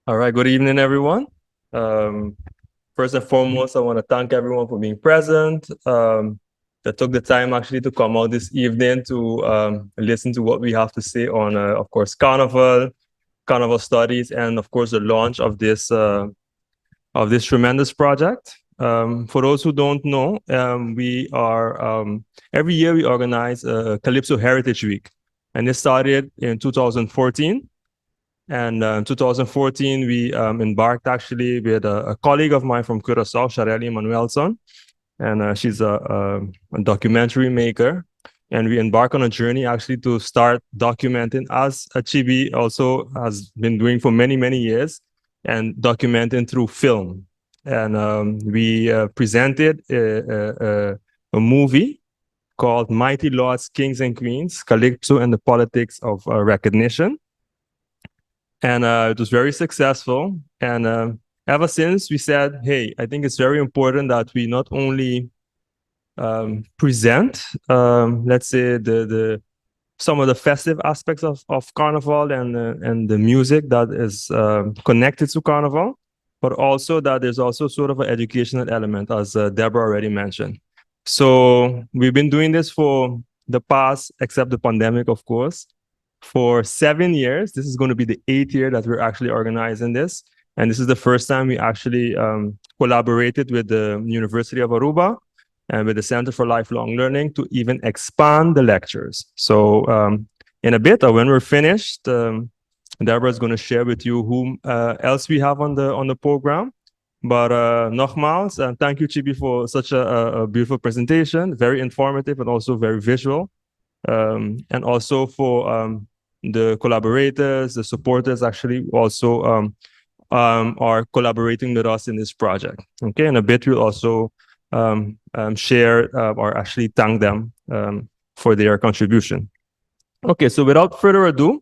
All right, good evening, everyone. Um, First and foremost, I want to thank everyone for being present, that took the time actually to come out this evening to listen to what we have to say on, of course, Carnival studies, and of course, the launch of this tremendous project. For those who don't know, we are every year we organize a Calypso Heritage Week, and this started in 2014. And in 2014, we embarked actually with a colleague of mine from Curaçao, Shareli Manuelson, and she's a documentary maker. And we embark on a journey actually to start documenting, as Chibi also has been doing for many, many years, and documenting through film. And we presented a movie called Mighty Lords, Kings and Queens, Calypso and the Politics of Recognition. And it was very successful. And ever since we said, hey, I think it's very important that we not only present, let's say, the some of the festive aspects of Carnival and the music that is connected to Carnival, but also that there's also sort of an educational element, as Deborah already mentioned. So we've been doing this for the past, except the pandemic, of course, for 7 years. This is going to be the 8th year that we're actually organizing this. And this is the first time we actually collaborated with the University of Aruba and with the Center for Lifelong Learning to even expand the lectures. So in a bit, or when we're finished, Deborah is going to share with you whom else we have on the program. But nogmaals, thank you, Chibi, for such a beautiful presentation, very informative and also very visual. And also for the collaborators, the supporters actually also are collaborating with us in this project. Okay, in a bit we'll also share or actually thank them for their contribution. Okay, so without further ado,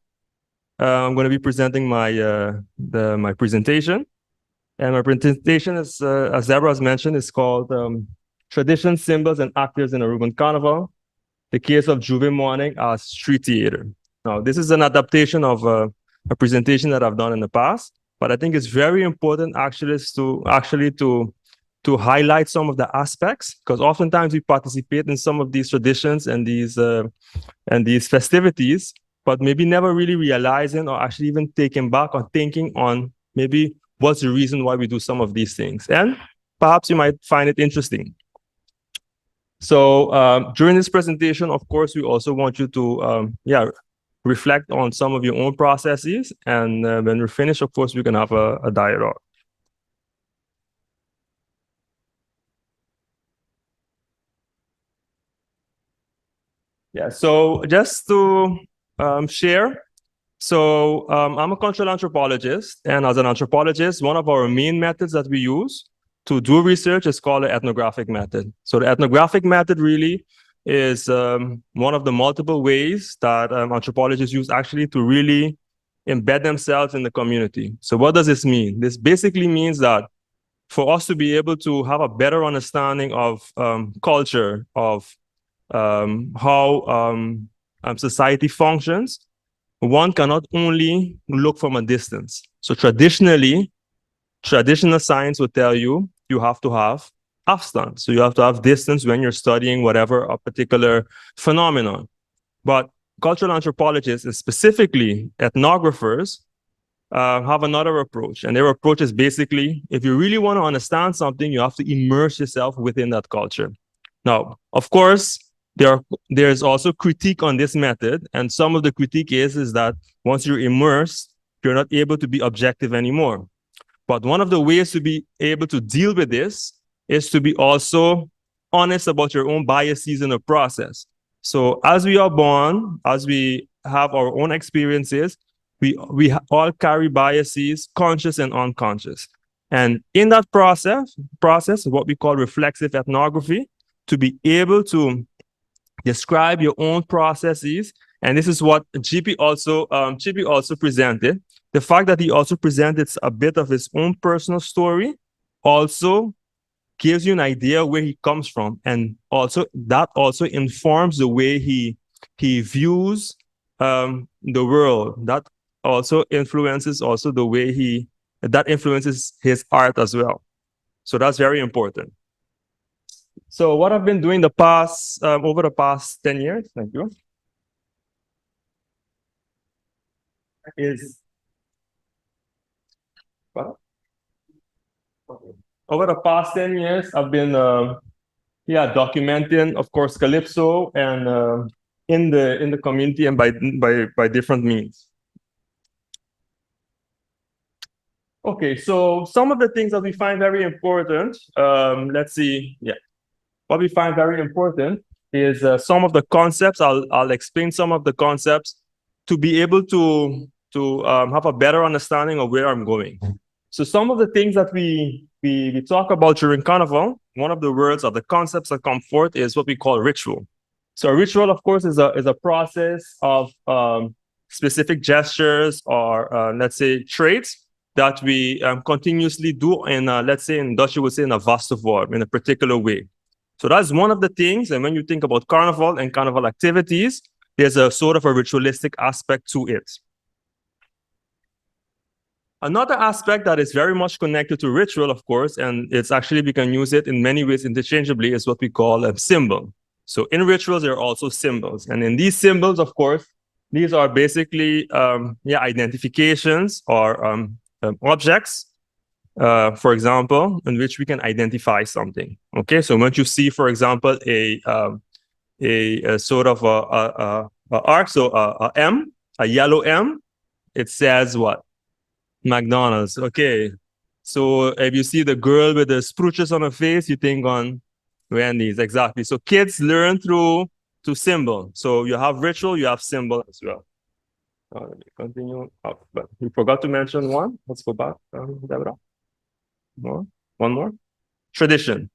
I'm going to be presenting my presentation. And my presentation is, as Deborah has mentioned, is called Traditions, Symbols, and Actors in Aruban Carnival: The Case of Juve Morning as Street Theater. Now, this is an adaptation of a presentation that I've done in the past, but I think it's very important actually to highlight some of the aspects, because oftentimes we participate in some of these traditions and these festivities, but maybe never really realizing or actually even taking back or thinking on maybe what's the reason why we do some of these things. And perhaps you might find it interesting. So during this presentation, of course, we also want you to reflect on some of your own processes. And when we're finished, of course, we can have a dialogue. Yeah, so just to share, so I'm a cultural anthropologist, and as an anthropologist, one of our main methods that we use to do research is called the ethnographic method. So the ethnographic method really is one of the multiple ways that anthropologists use actually to really embed themselves in the community. So what does this mean? This basically means that for us to be able to have a better understanding of culture, of how society functions, one cannot only look from a distance. So traditional science would tell you you have to have afstand. So you have to have distance when you're studying whatever a particular phenomenon. But cultural anthropologists, and specifically ethnographers, have another approach. And their approach is basically, if you really want to understand something, you have to immerse yourself within that culture. Now, of course, there's also critique on this method. And some of the critique is that once you're immersed, you're not able to be objective anymore. But one of the ways to be able to deal with this is to be also honest about your own biases in the process. So as we are born, as we have our own experiences, we all carry biases, conscious and unconscious. And in that process, what we call reflexive ethnography, to be able to describe your own processes. And this is what Chibi also presented. The fact that he also presented a bit of his own personal story also gives you an idea where he comes from. And also that also informs the way he views the world. That also influences also the way he that influences his art as well. So that's very important. So what I've been doing over the past 10 years, thank you, is over the past 10 years, I've been documenting, of course, Calypso and in the community and by different means. Okay, so some of the things that we find very important, let's see, what we find very important is some of the concepts. I'll explain some of the concepts to be able to have a better understanding of where I'm going. So some of the things that we talk about during Carnival, one of the words or the concepts that come forth is what we call ritual. So a ritual, of course, is a process of specific gestures or let's say traits that we continuously do in, let's say in Dutch, you would say in a vaste vorm, in a particular way. So that's one of the things. And when you think about Carnival and Carnival activities, there's a sort of a ritualistic aspect to it. Another aspect that is very much connected to ritual, of course, and it's actually, we can use it in many ways interchangeably, is what we call a symbol. So in rituals, there are also symbols. And in these symbols, of course, these are basically, identifications or objects, for example, in which we can identify something. Okay, so once you see, for example, a sort of a arc, so a M, a yellow M, it says what? McDonald's. Okay, so if you see the girl with the spruches on her face, you think on Wendy's. Exactly. So kids learn through symbol. So you have ritual, you have symbol as well. Let me continue up, but we forgot to mention one. Let's go back, Deborah. One more. Tradition.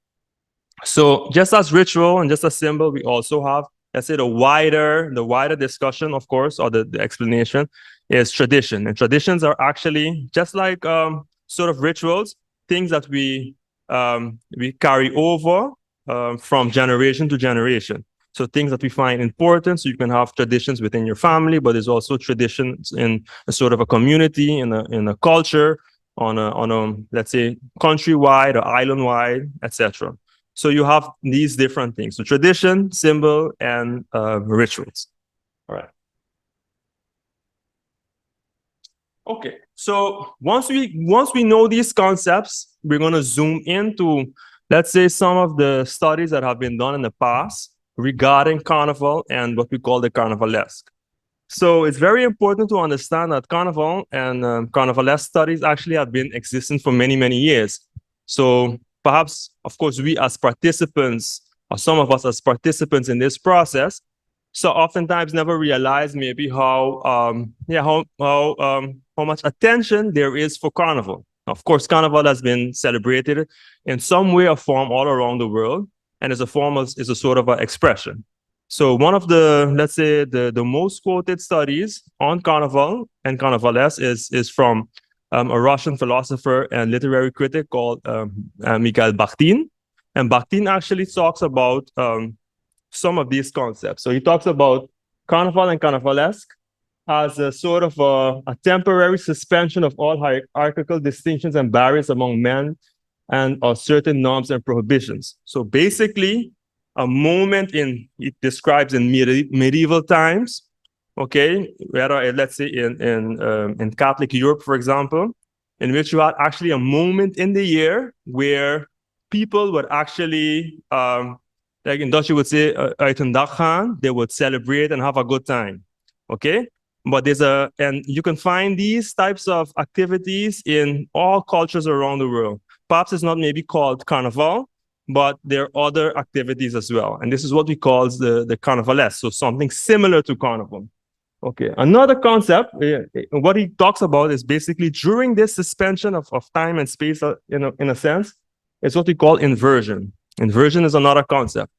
So just as ritual and just as symbol, we also have, let's say, the wider discussion, of course, or the explanation is tradition. And traditions are actually just like sort of rituals, things that we carry over from generation to generation. So things that we find important. So you can have traditions within your family, but there's also traditions in a sort of a community, in a culture, on a let's say countrywide or island-wide, etc. So you have these different things. So tradition, symbol, and rituals. All right. Okay. So once we know these concepts, we're going to zoom into, let's say, some of the studies that have been done in the past regarding Carnival and what we call the Carnivalesque. So it's very important to understand that Carnival and Carnivalesque studies actually have been existing for many, many years. So perhaps, of course, we as participants, or some of us as participants in this process, so oftentimes never realize maybe how much attention there is for Carnival. Of course, Carnival has been celebrated in some way or form all around the world, and is a sort of an expression. So one of the, let's say, the most quoted studies on Carnival and Carnivalesque is from a Russian philosopher and literary critic called Mikhail Bakhtin. And Bakhtin actually talks about some of these concepts. So he talks about Carnival and Carnivalesque as a sort of a temporary suspension of all hierarchical distinctions and barriers among men and certain norms and prohibitions. So basically, a moment it describes in medieval times, okay, whether let's say in Catholic Europe, for example, in which you had actually a moment in the year where people would actually, like in Dutch you would say, uit een dag gaan, they would celebrate and have a good time, okay? But and you can find these types of activities in all cultures around the world. Perhaps it's not maybe called Carnival, but there are other activities as well. And this is what we call the Carnivalesque, so something similar to Carnival. Okay, another concept, what he talks about is basically during this suspension of time and space, in a sense, is what we call inversion. Inversion is another concept.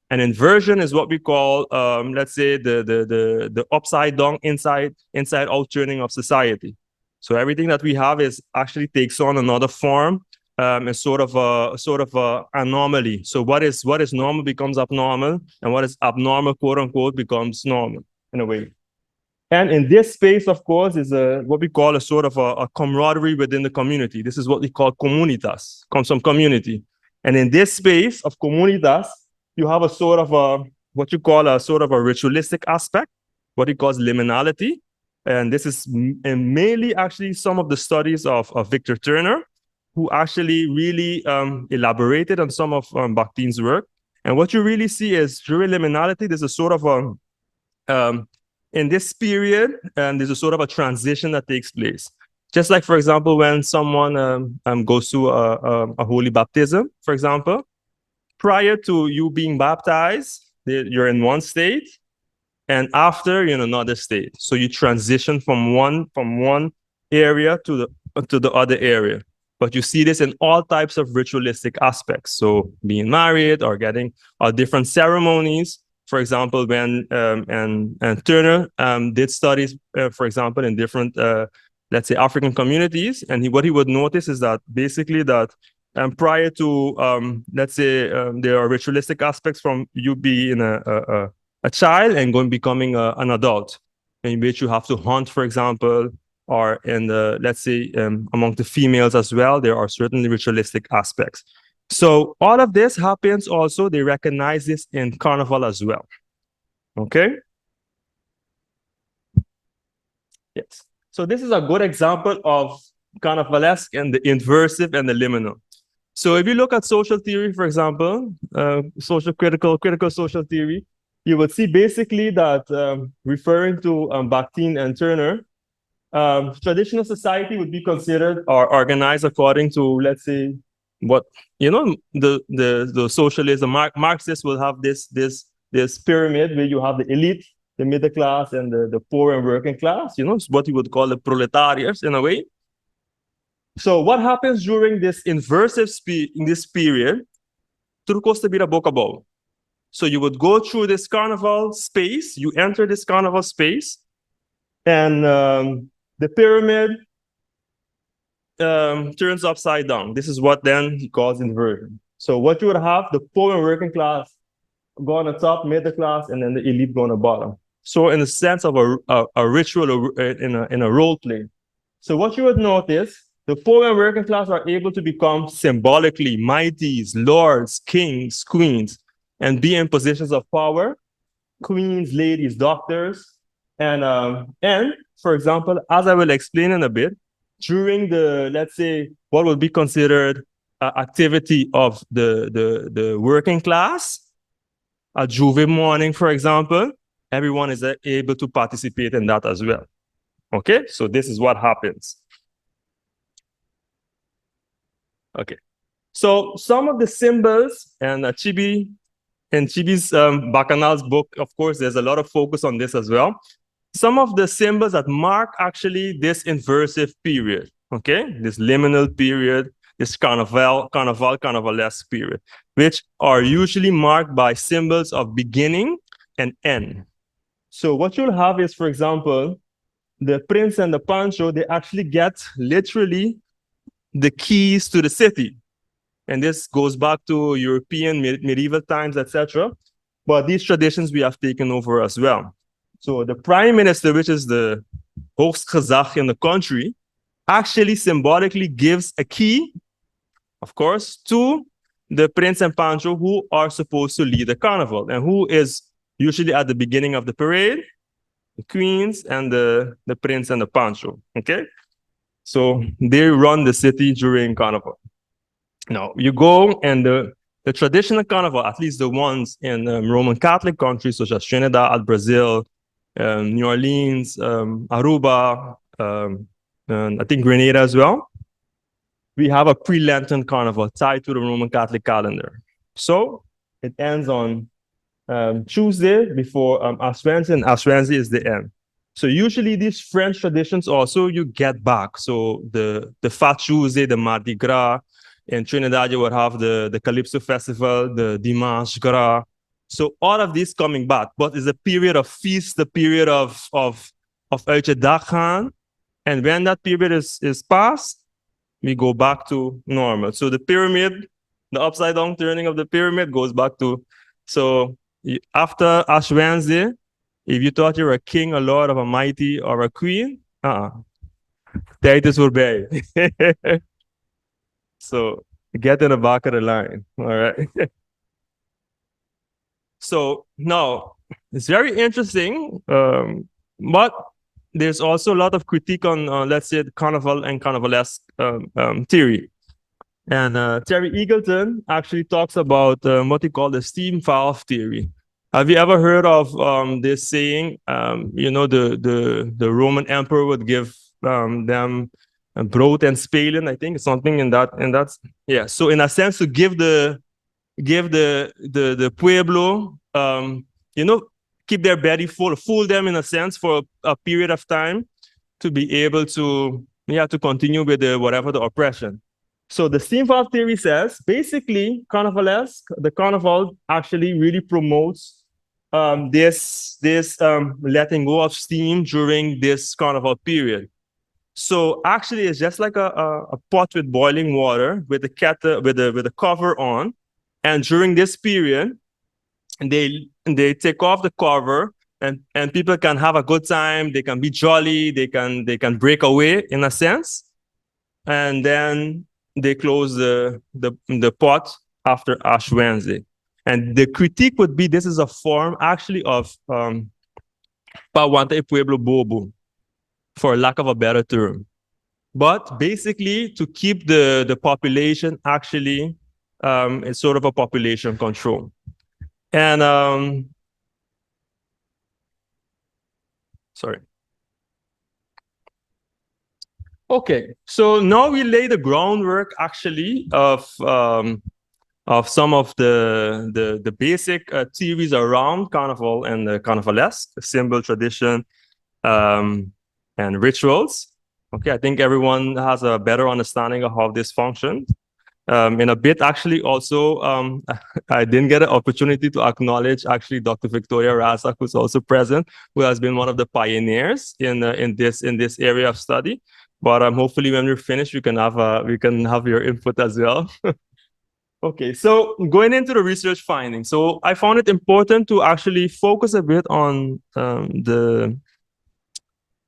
And inversion is what we call, let's say, the upside down, inside out turning of society. So everything that we have actually takes on another form. It's sort of a anomaly. So what is normal becomes abnormal, and what is abnormal, quote unquote, becomes normal in a way. And in this space, of course, is what we call a sort of a camaraderie within the community. This is what we call comunitas, comes from community. And in this space of comunitas, you have a sort of what you call a sort of a ritualistic aspect, what he calls liminality. And this is mainly actually some of the studies of Victor Turner, who actually really elaborated on some of Bakhtin's work. And what you really see is during liminality, there's a sort of in this period, there's a sort of a transition that takes place. Just like, for example, when someone goes through a holy baptism, for example, prior to you being baptized, you're in one state, and after you're in another state. So you transition from one area to the other area. But you see this in all types of ritualistic aspects. So being married or getting different ceremonies. For example, when and Turner did studies, for example, in different, let's say, African communities, and what he would notice is that basically that prior to, let's say, there are ritualistic aspects from you being a child and going becoming an adult, in which you have to hunt, for example, or in the, let's say, among the females as well, there are certainly ritualistic aspects. So all of this happens also, they recognize this in Carnival as well. Okay? Yes. So this is a good example of Carnivalesque and the inversive and the liminal. So if you look at social theory, for example, critical social theory, you would see basically that referring to Bakhtin and Turner, traditional society would be considered or organized according to, let's say, what the socialism Marxists will have this pyramid where you have the elite, the middle class, and the poor and working class. It's what you would call the proletariats in a way. So what happens during this inversive in this period? Tudo custa vira boca bom. So you would go through this carnival space, you enter this carnival space, and the pyramid turns upside down. This is what then he calls inversion. So what you would have, the poor and working class go on the top, middle class, and then the elite go on the bottom. So in the sense of a ritual in a role play. So what you would notice, the poor and working class are able to become symbolically mighties, lords, kings, queens, and be in positions of power, queens, ladies, doctors, and for example, as I will explain in a bit, during the, let's say, what would be considered activity of the working class, a Juve morning, for example, everyone is able to participate in that as well. Okay, so this is what happens. Okay, so some of the symbols, and Chibi's Bacchanal's book, of course, there's a lot of focus on this as well. Some of the symbols that mark actually this inversive period, okay? This liminal period, this carnivalesque period, which are usually marked by symbols of beginning and end. So what you'll have is, for example, the prince and the pancho, they actually get literally the keys to the city. And this goes back to European medieval times, etc. But these traditions we have taken over as well. So the prime minister, which is the hoogstgezag in the country, actually symbolically gives a key, of course, to the prince and pancho who are supposed to lead the carnival and who is usually at the beginning of the parade, the queens and the prince and the pancho, okay? So they run the city during carnival. Now, you go and the traditional carnival, at least the ones in Roman Catholic countries such as Trinidad, Brazil, New Orleans, Aruba, and I think Grenada as well, we have a pre-Lenten carnival tied to the Roman Catholic calendar. So it ends on Tuesday before Ash Wednesday, and Ash Wednesday is the end. So usually these French traditions also you get back. So the Fat Tuesday, the Mardi Gras. In Trinidad, you would have the Calypso Festival, the Dimanche Gras. So all of these coming back, but it's a period of feast, the period of uit je dak gaan. And when that period is passed, we go back to normal. So the pyramid, the upside down turning of the pyramid goes back to, so after Ash Wednesday, If you thought you were a king, a lord, of a mighty, or a queen, tijd is voorbij. So get in the back of the line. All right. So now it's very interesting, but there's also a lot of critique on, let's say, the carnival and carnivalesque theory. And Terry Eagleton actually talks about what he called the steam valve theory. Have you ever heard of this saying? The Roman emperor would give them brood and spelen, I think, something in that. And that's, yeah. So in a sense, to give the pueblo, keep their belly full, fool them in a sense for a period of time to be able to continue with whatever the oppression. So the steam valve theory says basically the carnival actually really promotes this letting go of steam during this carnival period. So actually, it's just like a pot with boiling water with the cover on, and during this period, they take off the cover, and people can have a good time. They can be jolly. They can break away in a sense, and then they close the pot after Ash Wednesday. And the critique would be this is a form actually of Pawanta y Pueblo Bobo, for lack of a better term. But basically, to keep the population actually, it's sort of a population control. And sorry. Okay, so now we lay the groundwork actually of some of the basic theories around carnival and the carnivalesque, symbol, tradition, and rituals. Okay, I think everyone has a better understanding of how this functions. In a bit, actually, also, I didn't get an opportunity to acknowledge actually Dr. Victoria Razak, who's also present, who has been one of the pioneers in this area of study. But hopefully, when we're finished, we can have your input as well. Okay, so going into the research findings, so I found it important to actually focus a bit on the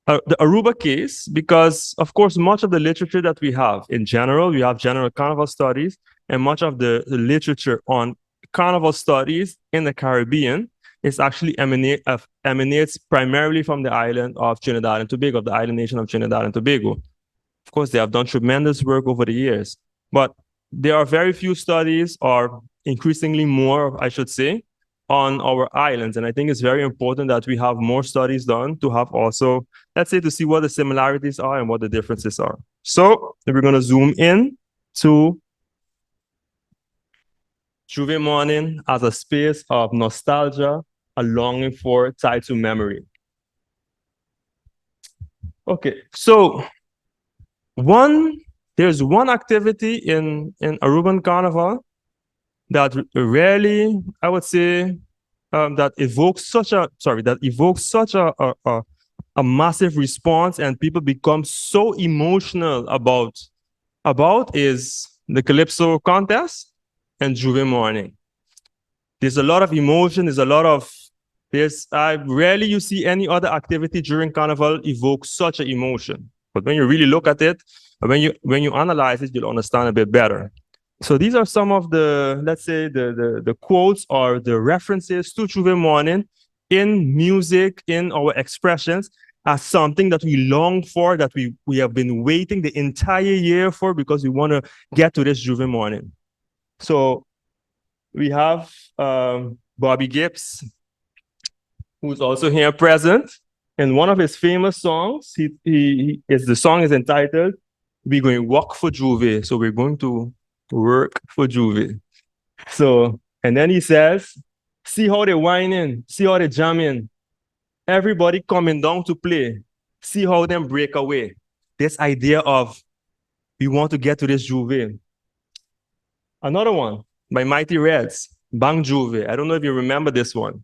Aruba case, because, of course, much of the literature that we have in general, we have general carnival studies, and much of the literature on carnival studies in the Caribbean is actually emanates primarily from the island of Trinidad and Tobago, the island nation of Trinidad and Tobago. Of course, they have done tremendous work over the years, but there are very few studies, or increasingly more, I should say, on our islands. And I think it's very important that we have more studies done to have also, let's say, to see what the similarities are and what the differences are. So we're going to zoom in to J'ouvert Morning as a space of nostalgia, a longing for tied to memory. Okay, so there's one activity in Aruban Carnival that rarely, I would say, that evokes such a massive response, and people become so emotional about is the Calypso contest and J'ouvert Morning. There's a lot of emotion. Rarely you see any other activity during Carnival evoke such an emotion. But when you really look at it, when you analyze it, you'll understand a bit better. So these are some of the, let's say, the quotes or the references to J'ouvert Morning in music, in our expressions, as something that we long for, that we have been waiting the entire year for, because we want to get to this J'ouvert Morning. So we have Bobby Gibbs, who's also here present. In one of his famous songs, the song is entitled "We're Going to Walk for J'ouvert." So we're going to work for J'ouvert. So, and then he says, see how they whining, see how they jamming. Everybody coming down to play. See how them break away. This idea of we want to get to this J'ouvert. Another one by Mighty Reds, Bang J'ouvert. I don't know if you remember this one.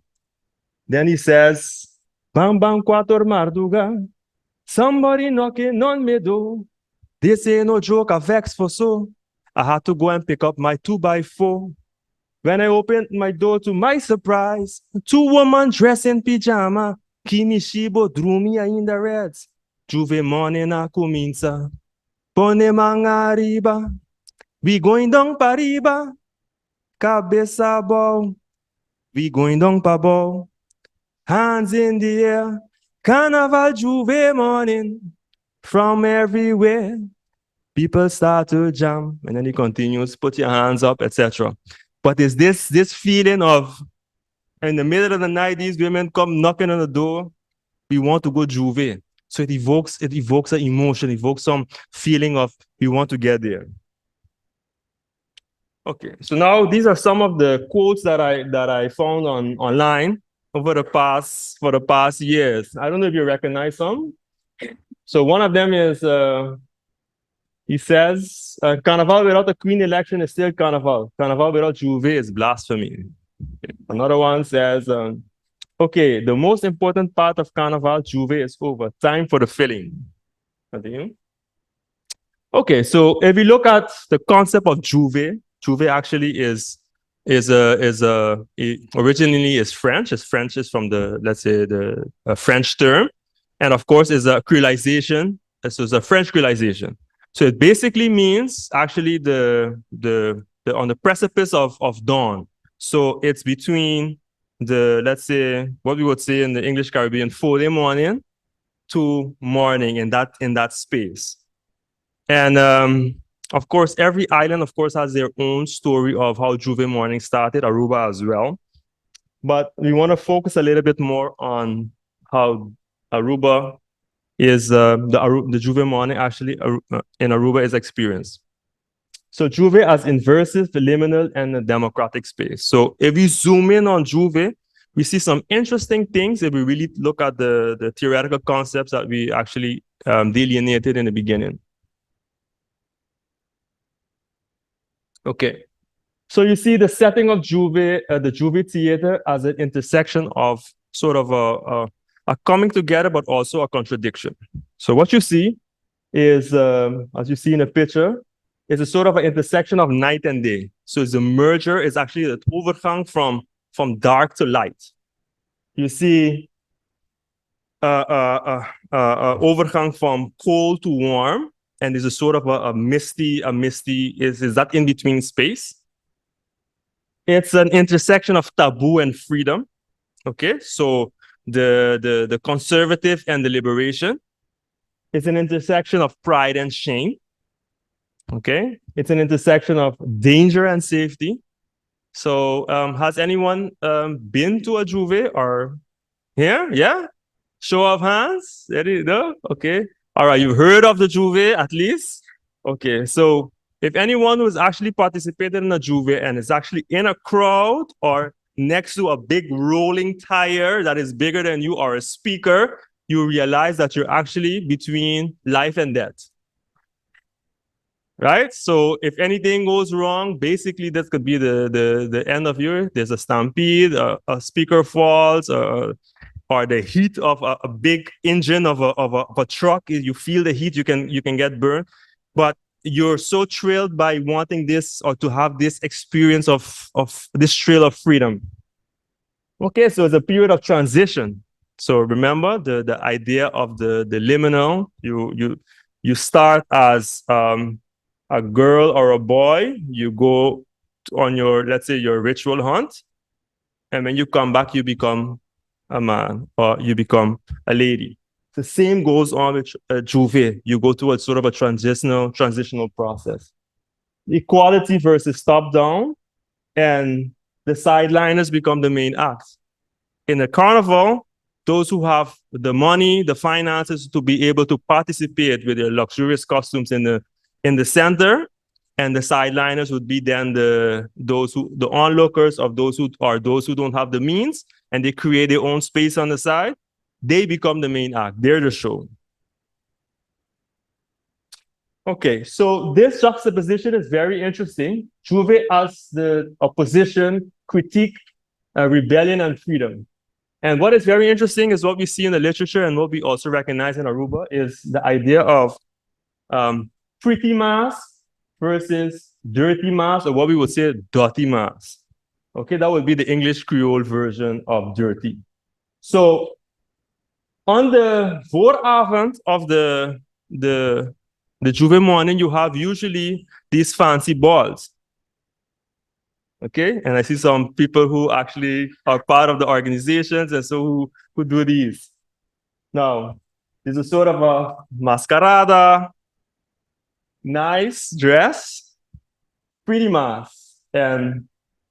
Then he says, Bang bang quator marduga, somebody knocking on my door. This ain't no joke, I vex for so. I had to go and pick up my 2x4. When I opened my door, to my surprise, two women dressed in pyjama Kinishibo drumi ainda reds. Juve morning na cominça. Pone manga arriba. We going down pariba. Cabeça ball. We going down pa ball. Hands in the air. Carnival Juve morning. From everywhere. People start to jam. And then he continues, put your hands up, etc. But it's this feeling of, in the middle of the night, these women come knocking on the door. We want to go Juve. So it evokes an emotion, evokes some feeling of we want to get there. Okay, so now these are some of the quotes that I found online over the past years. I don't know if you recognize some. So one of them is he says, Carnival without a queen election is still Carnival. Carnival without Juve is blasphemy. Another one says, okay, the most important part of Carnival, Juve, is over. Time for the filling. Continue. Okay, so if we look at the concept of Juve, Juve actually originally is French. It's French is from the, let's say, the French term, and of course is a creolization. So it's a French creolization. So it basically means actually the on the precipice of dawn. So it's between the, let's say, what we would say in the English Caribbean, 4 morning to morning in that space. And of course, every island, of course, has their own story of how Juve morning started, Aruba as well. But we want to focus a little bit more on how Aruba is, the Juve morning actually in Aruba is experienced. So Juve as inversive, liminal, and a democratic space. So if we zoom in on Juve, we see some interesting things if we really look at the theoretical concepts that we actually delineated in the beginning. Okay, so you see the setting of Juve, the Juve Theater as an intersection of sort of a coming together, but also a contradiction. So what you see is, as you see in the picture, is a sort of an intersection of night and day. So it's a merger, is actually the overgang from dark to light. You see overgang from cold to warm, and there's a sort of a misty, is that in between space. It's an intersection of taboo and freedom. Okay, so the conservative and the liberation. It's an intersection of pride and shame. Okay, it's an intersection of danger and safety. So has anyone been to a Juve or here? Yeah? Show of hands? There you go. Okay. All right, you've heard of the Juve at least? Okay, so if anyone who's actually participated in a Juve and is actually in a crowd or next to a big rolling tire that is bigger than you or a speaker, you realize that you're actually between life and death. Right? So if anything goes wrong, basically that could be the end of you. There's a stampede, a speaker falls, or the heat of a big engine of a truck. You feel the heat, you can get burned. But you're so thrilled by wanting this or to have this experience of this thrill of freedom. Okay, so it's a period of transition. So remember the idea of the liminal. You start as a girl or a boy, you go on your, let's say, your ritual hunt, and when you come back, you become a man or you become a lady. The same goes on with Juve. You go through a sort of a transitional process. Equality versus top down, and the sideliners become the main act. In the carnival, those who have the money, the finances to be able to participate with their luxurious costumes in the center, and the sideliners would be then the onlookers of those who don't have the means, and they create their own space on the side. They become the main act. They're the show. Okay, so this juxtaposition is very interesting. Juve as the opposition, critique, rebellion, and freedom. And what is very interesting is what we see in the literature and what we also recognize in Aruba is the idea of pretty mass versus dirty mass, or what we would say dirty mass. Okay, that would be the English Creole version of dirty. So On the vooravond of the Juve morning, you have usually these fancy balls. Okay, and I see some people who actually are part of the organizations and so who do these. Now, this is sort of a masquerada, nice dress, pretty mask, and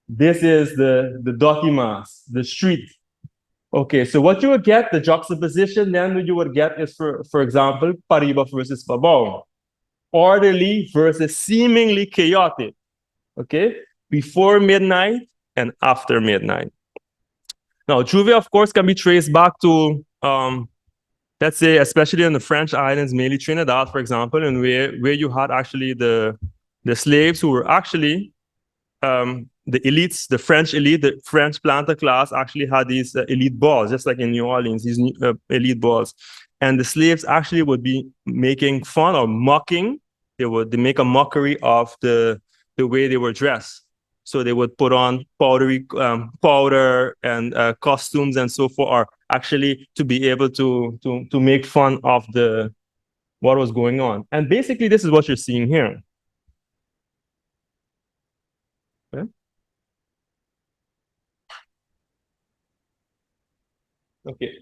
this is the dirty mask, the street. Okay, so what you would get, the juxtaposition then you would get is, for example, Pariba versus Babao. Orderly versus seemingly chaotic. Okay, before midnight and after midnight. Now, Juve, of course, can be traced back to, let's say, especially in the French islands, mainly Trinidad, for example, and where you had actually the slaves who were actually the elites, the French elite, the French planter class actually had these elite balls, just like in New Orleans, these elite balls. And the slaves actually would be making fun or mocking. They make a mockery of the way they were dressed. So they would put on powder and costumes and so forth, or actually to be able to make fun of what was going on. And basically, this is what you're seeing here. Okay. Okay.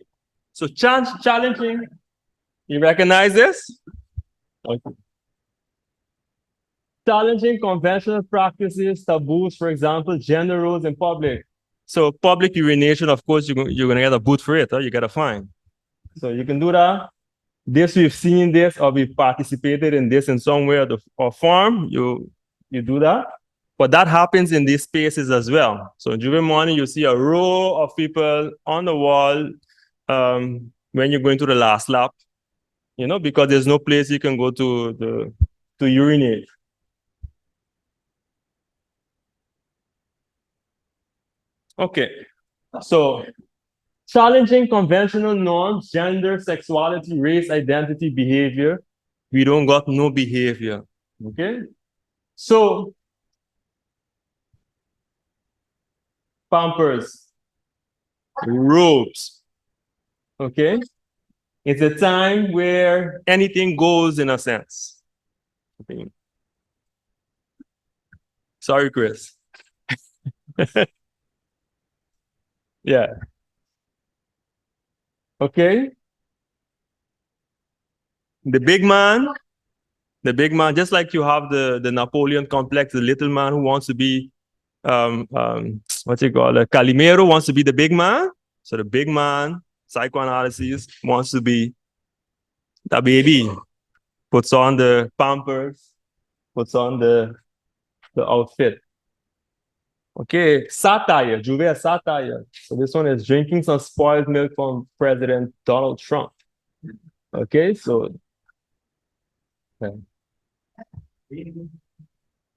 So challenging. You recognize this? Okay. Challenging conventional practices, taboos, for example, gender roles in public. So public urination, of course, you're going to get a boot for it, or you get a fine. So you can do that. This, we've seen this, or we've participated in this in some way or form. You do that. But that happens in these spaces as well. So during morning, you see a row of people on the wall when you're going to the last lap, because there's no place you can go to urinate. Okay, so challenging conventional norms, gender, sexuality, race, identity, behavior. We don't got no behavior. Okay, so pampers, robes. Okay, it's a time where anything goes in a sense. Okay. Sorry, Chris. Yeah. Okay. The big man, just like you have the Napoleon complex, the little man who wants to be, what's it called? Calimero wants to be the big man. So the big man, psychoanalysis, wants to be the baby. Puts on the pampers, puts on the outfit. Okay, satire, Juve satire. So this one is drinking some spoiled milk from President Donald Trump. Okay, so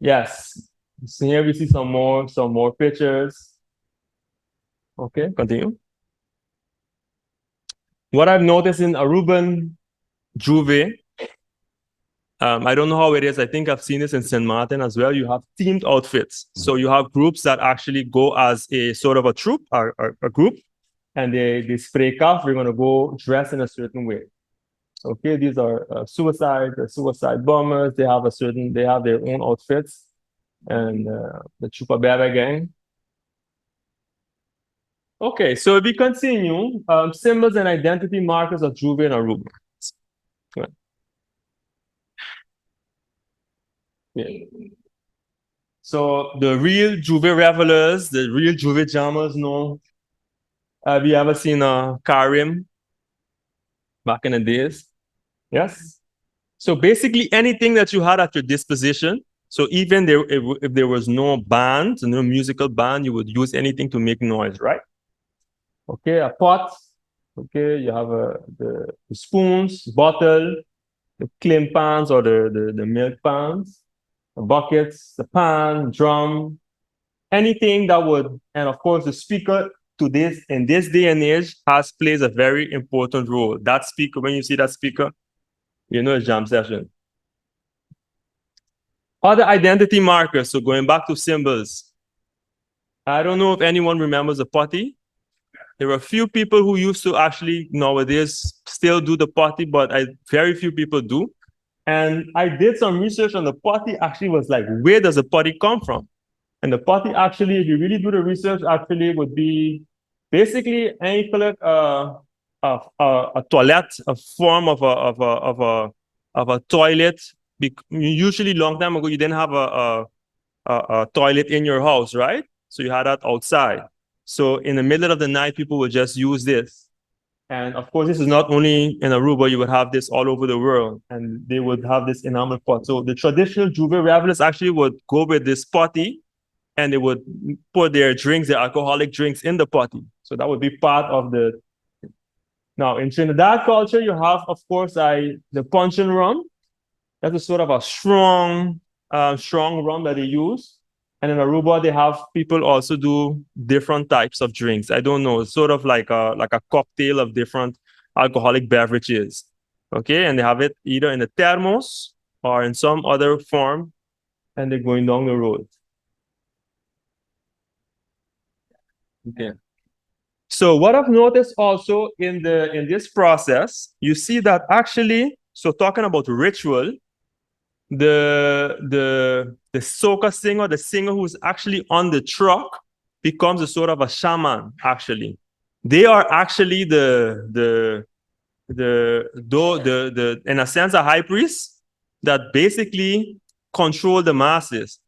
yes. So here we see some more pictures. Okay, continue. What I've noticed in Aruban Juve, I don't know how it is. I think I've seen this in St. Martin as well. You have themed outfits. So you have groups that actually go as a sort of a troupe or a group, and they spray off. We're going to go dress in a certain way. Okay, these are suicide bombers. They have their own outfits, and the Chupa Bebe gang. Okay, so we continue. Symbols and identity markers of Juve and Aruba. Yeah. So the real Juve revelers, the real Juve jammers know. Have you ever seen a Karim back in the days? Yes. So basically anything that you had at your disposition. So even if there was no band, no musical band, you would use anything to make noise, right? Okay, a pot. Okay, you have the spoons, bottle, the clean pans or the milk pans, the buckets, the pan, drum, anything that would, and of course the speaker in this day and age plays a very important role. That speaker, when you see that speaker, you know it's jam session. Other identity markers, so going back to symbols. I don't know if anyone remembers the potty. There were a few people who used to actually nowadays still do the potty, but very few people do. And I did some research on the potty. Actually, was like, where does the potty come from? And the potty actually, if you really do the research, actually would be basically any color, a toilet, a form of a toilet. Usually, long time ago, you didn't have a toilet in your house, right? So you had that outside. So in the middle of the night, people would just use this. And of course, this is not only in Aruba, you would have this all over the world, and they would have this enamel pot. So the traditional Juve revelers actually would go with this potty, and they would put their drinks, their alcoholic drinks, in the potty. So that would be part of the. Now, in Trinidad culture, you have, of course, the punch and rum. That's a sort of a strong rum that they use. And in Aruba, they have people also do different types of drinks. I don't know, it's sort of like a cocktail of different alcoholic beverages. Okay, and they have it either in a thermos or in some other form, and they're going down the road. Okay. So what I've noticed also in this process, you see that actually, so talking about ritual, the soca singer, the singer who's actually on the truck, becomes a sort of a shaman. Actually, they are actually the in a sense a high priest that basically control the masses.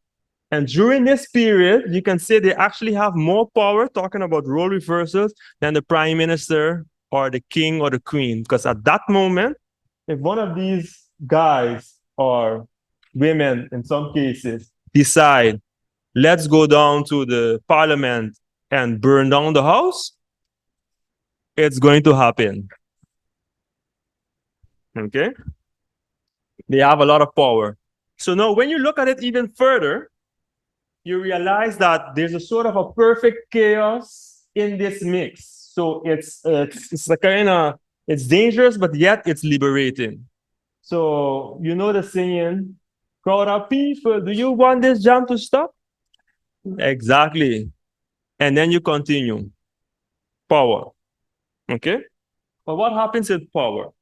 And during this period, you can say they actually have more power, talking about role reversals, than the prime minister or the king or the queen. Because at that moment, if one of these guys or women, in some cases, decide, let's go down to the parliament and burn down the house, it's going to happen. Okay? They have a lot of power. So now when you look at it even further, you realize that there's a sort of a perfect chaos in this mix. So it's a kind of, it's dangerous, but yet it's liberating. So you know the saying, crowd of people, do you want this jam to stop? Exactly. And then you continue. Power. Okay? But what happens with power?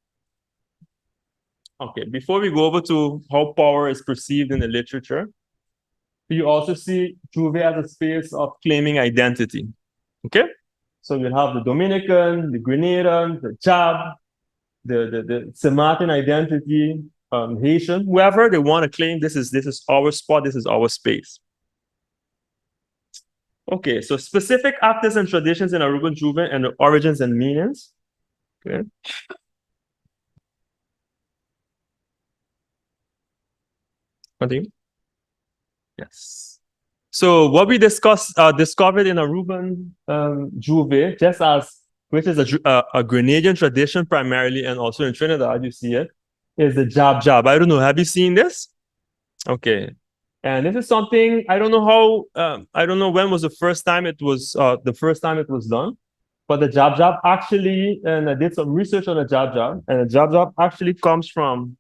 Okay, before we go over to how power is perceived in the literature, you also see Juve as a space of claiming identity. Okay? So you'll have the Dominican, the Grenadian, the Jab, the Samaritan identity, Haitian, whoever they want to claim this is our spot, this is our space. Okay, so specific actors and traditions in Aruban Juve and the origins and meanings. Okay. Continue. Yes. So what we discovered in Aruban Juve, just as which is a Grenadian tradition primarily, and also in Trinidad, you see it, is the jab jab. I don't know. Have you seen this? Okay. And this is something I don't know how. I don't know when was the first time it was done. But the jab jab actually, and I did some research on the jab jab, and the jab jab actually comes from,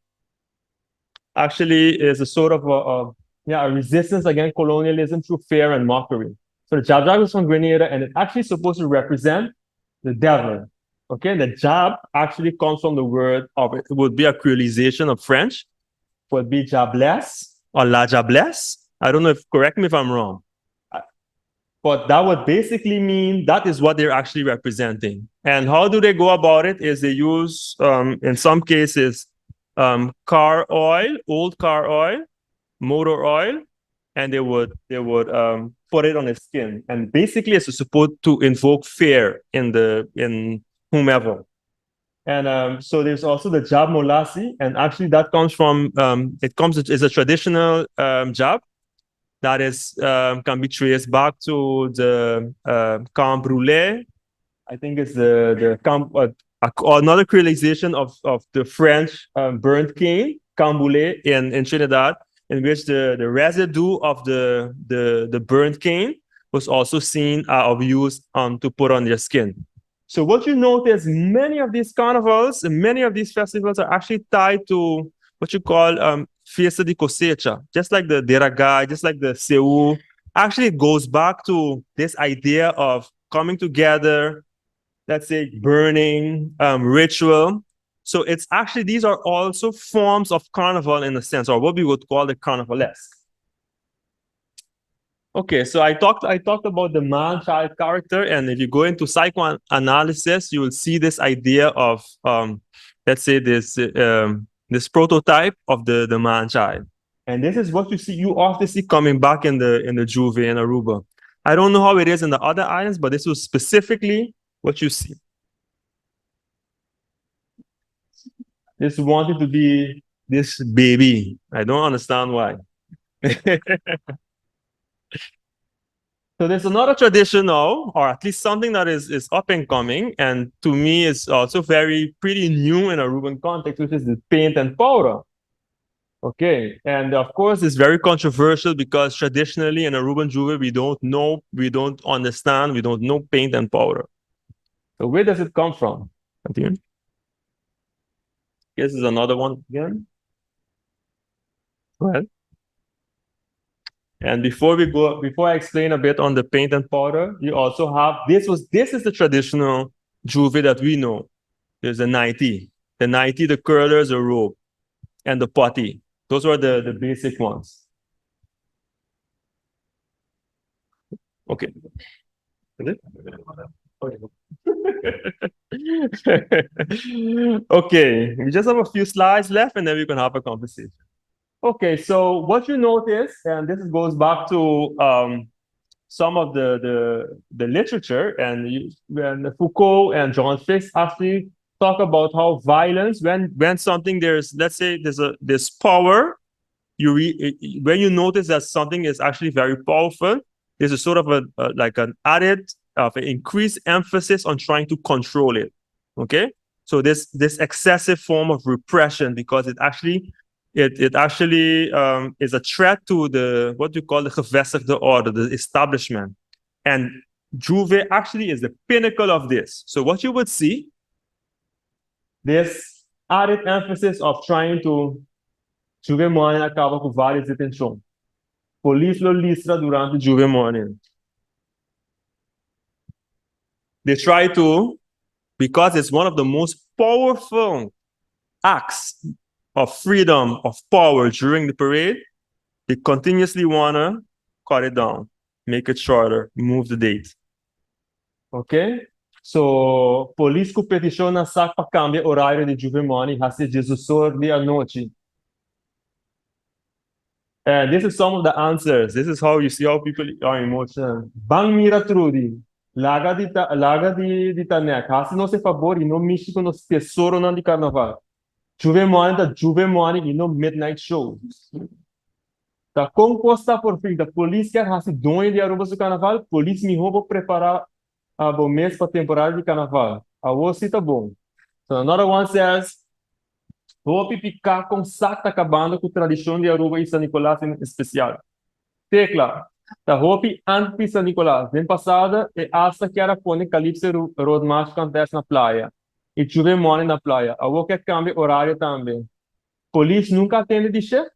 actually is a sort of a resistance against colonialism through fear and mockery. So the jab jab is from Grenada, and it's actually supposed to represent the devil. Okay, the jab actually comes from the word of, it would be a creolization of French, would be jablesse or la jablesse. I don't know if, correct me if I'm wrong. But that would basically mean that is what they're actually representing. And how do they go about it is they use, in some cases, car oil, old car oil, motor oil, and they would put it on the skin. And basically it's supposed to invoke fear in whomever. And so there's also the jab molasi, and actually that comes from, it's a traditional jab that is can be traced back to the camp brûlé. I think it's the camp, another creolization of the French burnt cane, camp brûlé in Trinidad, in which the residue of the burnt cane was also seen or used to put on their skin. So what you notice, many of these carnivals, many of these festivals are actually tied to what you call Fiesta de Cosecha, just like the Deragai, just like the Seu. Actually, it goes back to this idea of coming together let's say, burning ritual. So it's actually, these are also forms of carnival in a sense, or what we would call the carnivalesque. Okay, so I talked about the man-child character, and if you go into psychoanalysis, you will see this idea of let's say this prototype of the man-child. And this is what you often see coming back in the Juve and Aruba. I don't know how it is in the other islands, but this was specifically what you see. This wanted to be this baby. I don't understand why. So there's another tradition now, or at least something that is up and coming, and to me is also pretty new in a Aruban context, which is the paint and powder. Okay, and of course it's very controversial because traditionally in Aruban Juve we don't know, we don't understand, we don't know paint and powder. So where does it come from? Continue. This is another one again. Go ahead. And before I explain a bit on the paint and powder, you also have this is the traditional Juve that we know. There's the 90. The 90, the curlers, the rope, and the potty. Those were the basic ones. Okay. Okay, we just have a few slides left and then we can have a conversation. Okay, so what you notice, and this goes back to some of the literature, and when Foucault and John Fix actually talk about how violence, when something let's say there's power, when you notice that something is actually very powerful, there's a sort of like an added of an increased emphasis on trying to control it. Okay, so this excessive form of repression, because it actually is a threat to what you call the gevestigde order, the establishment. And Juve actually is the pinnacle of this. So what you would see, this added emphasis of trying to Juve Morning acaba com várias detenções. Polícia listra durante Juve Morning. They try to, because it's one of the most powerful acts of freedom, of power during the parade, they continuously want to cut it down, make it shorter, move the date. Okay? So, police competition na sac para cambiar horário de Juve Morning, hasi Jesus de à noite. And this is some of the answers. This is how you see how people are emotional. Bang mira trudi. Laga di tanek. Hasi no se favor, no mishi no tesoro nan di carnaval. Juve morning, midnight show. Da composta por fim, da polícia hasi dono de Aruba do carnaval, polícia me rouba preparar a bom mês para temporada de carnaval. A você tá bom. So another one says, vou picar com saco tá acabando com a tradição de Aruba e São Nicolás em especial. Tecla, da roupa antes São Nicolás. Vem passada e hasta que era quando Calypso Roadmarch acontece na praia. E Juve morning na praia. A quer cambia horário também. Polícia nunca atende de chefe.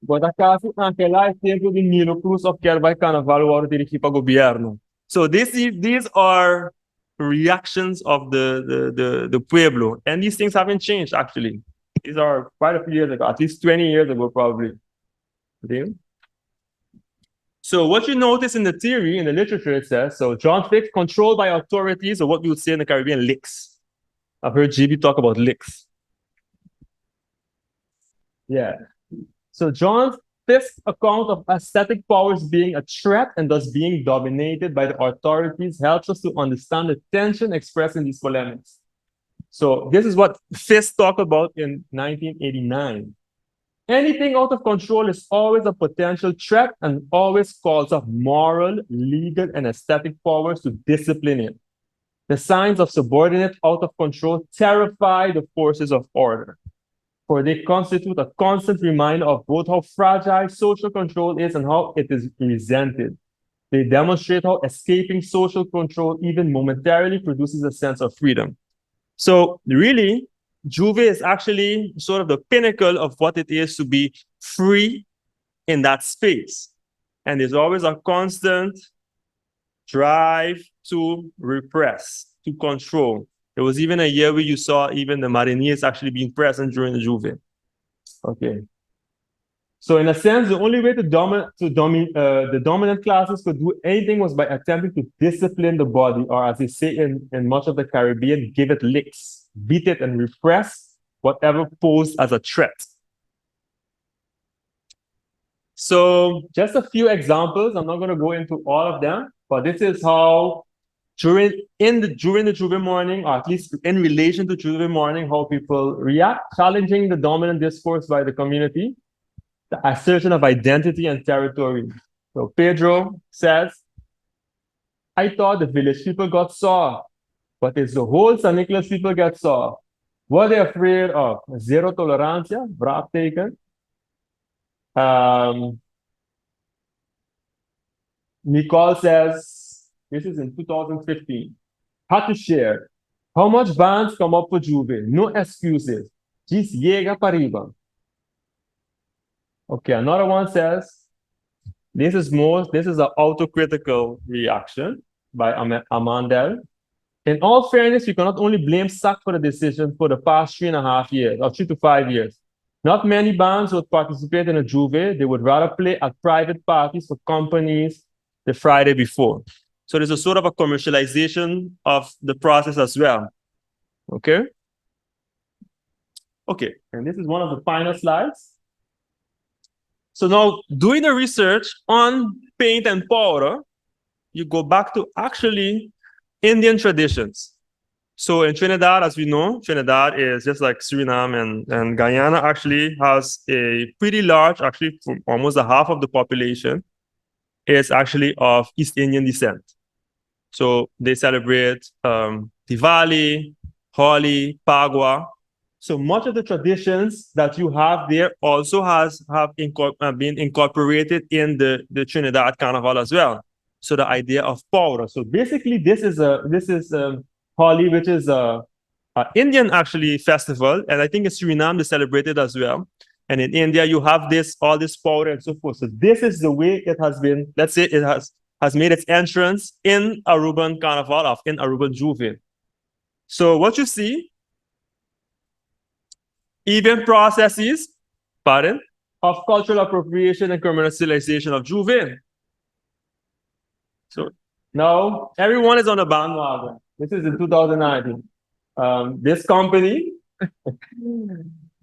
Bota caso, aquela é tempo de Nilo Cruz of quer vai carnaval o hora dirigir para o governo. So these are reactions of the pueblo, and these things haven't changed actually. These are quite a few years ago, at least 20 years ago probably. Okay? So what you notice in the theory, in the literature, it says, so John Fix, controlled by authorities, or what we would say in the Caribbean, licks. I've heard GB talk about licks. Yeah. So John Fisk's account of aesthetic powers being a threat and thus being dominated by the authorities helps us to understand the tension expressed in these polemics. So this is what Fisk talked about in 1989. Anything out of control is always a potential threat and always calls up moral, legal, and aesthetic powers to discipline it. The signs of subordinate out of control terrify the forces of order, for they constitute a constant reminder of both how fragile social control is and how it is resented. They demonstrate how escaping social control, even momentarily, produces a sense of freedom. So really, Juve is actually sort of the pinnacle of what it is to be free in that space. And there's always a constant drive to repress. to control. There was even a year where you saw even the Mariniers actually being present during the Juve. Okay. So in a sense, the only way the dominant classes could do anything was by attempting to discipline the body, or as they say in much of the Caribbean, give it licks, beat it and repress whatever posed as a threat. So just a few examples. I'm not going to go into all of them, but this is how during the Juve morning, or at least in relation to Juve morning, how people react, challenging the dominant discourse by the community, the assertion of identity and territory. So Pedro says, I thought the village people got sore, but it's the whole San Nicolas people get sore. What are they afraid of? Zero tolerancia, braaf taken. Nicole says, this is in 2015, had to share. How much bands come up for Juve? No excuses. Just llega para arriba. Okay, another one says, this is an autocritical reaction by Amandel. In all fairness, you cannot only blame SAC for the decision for the past 3.5 years, or 3 to 5 years. Not many bands would participate in a Juve. They would rather play at private parties for companies the Friday before. So there's a sort of a commercialization of the process as well. Okay? Okay, and this is one of the final slides. So now, doing the research on paint and powder, you go back to actually Indian traditions. So in Trinidad, as we know, Trinidad is just like Suriname and Guyana actually has a pretty large, actually almost a half of the population is actually of East Indian descent. So they celebrate Diwali, Holi, Pagua. So much of the traditions that you have there also have been incorporated in the Trinidad Carnival as well. So the idea of powder. So basically, this is Holi, which is a Indian actually festival, and I think in Suriname they celebrate it as well. And in India, you have all this powder and so forth. So this is the way it has been. Let's say it has made its entrance in Aruban Carnival, in Aruban Juve. So what you see, even processes, pardon, of cultural appropriation and commercialization of Juve. So now everyone is on a bandwagon. This is in 2019. This company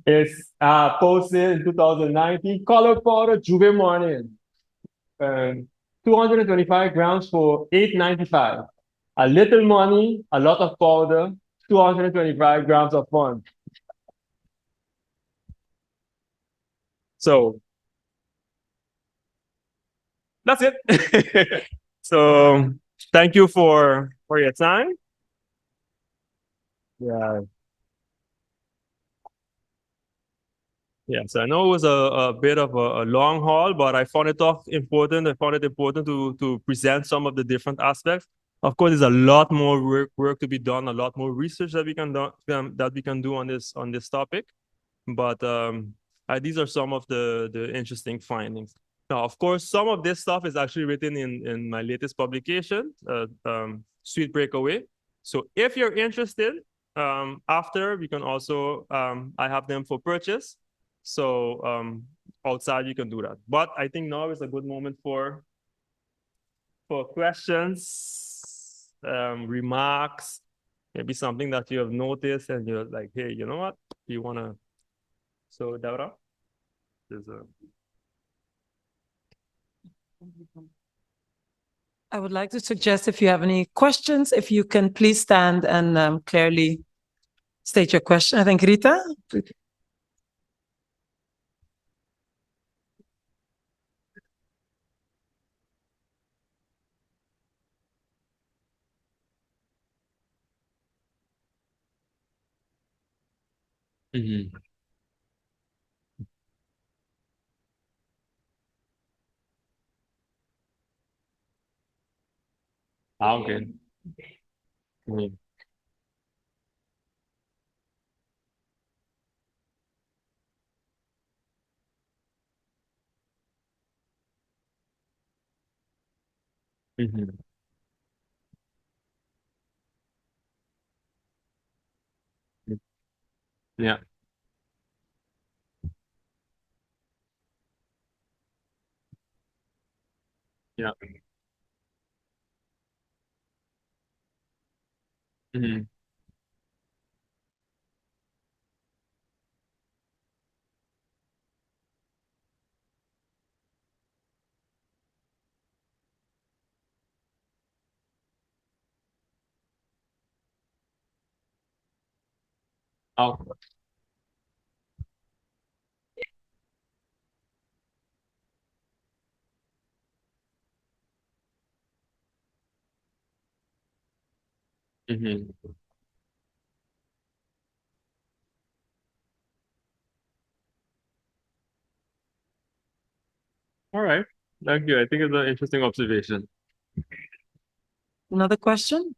is posted in 2019, color powder Juve morning. 225 grams for $8.95. A little money, a lot of powder, 225 grams of fun. So that's it. So thank you for your time. Yeah. Yes, I know it was a bit of a long haul, but I found it important. I found it important to present some of the different aspects. Of course, there's a lot more work to be done, a lot more research that we can do on this topic. But these are some of the interesting findings. Now, of course, some of this stuff is actually written in my latest publication, Sweet Breakaway. So if you're interested, after we can also I have them for purchase. So outside you can do that. But I think now is a good moment for questions, remarks, maybe something that you have noticed and you're like, hey, you know what? You wanna So Deborah, there's a I would like to suggest if you have any questions, if you can please stand and clearly state your question. I think Rita. okay. Mhm. Mhm. Yeah. Yeah. Mhm. Oh. Mhm. All right. Thank you. I think it's an interesting observation. Another question?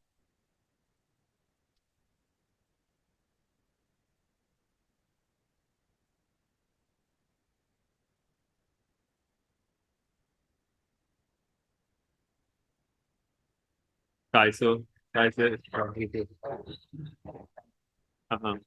Kaiso. Kaiso. Uh-huh.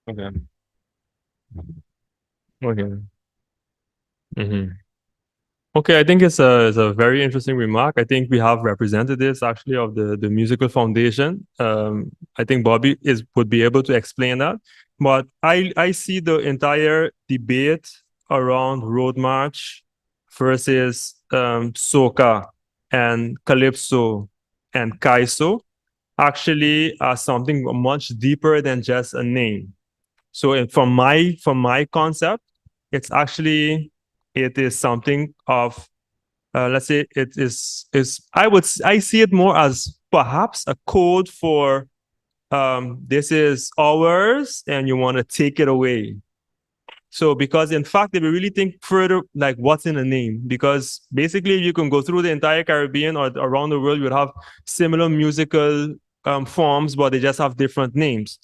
Okay. Okay. Mhm. Okay, I think it's a very interesting remark. I think we have representatives actually of the musical foundation. I think Bobby would be able to explain that. But I see the entire debate around Roadmarch versus Soca and Calypso and Kaiso actually as something much deeper than just a name. So from my concept, it's actually it is something of let's say it is I see it more as perhaps a code for this is ours and you want to take it away. So because in fact, if we really think further, like what's in a name, because basically you can go through the entire Caribbean or around the world, you would have similar musical forms, but they just have different names.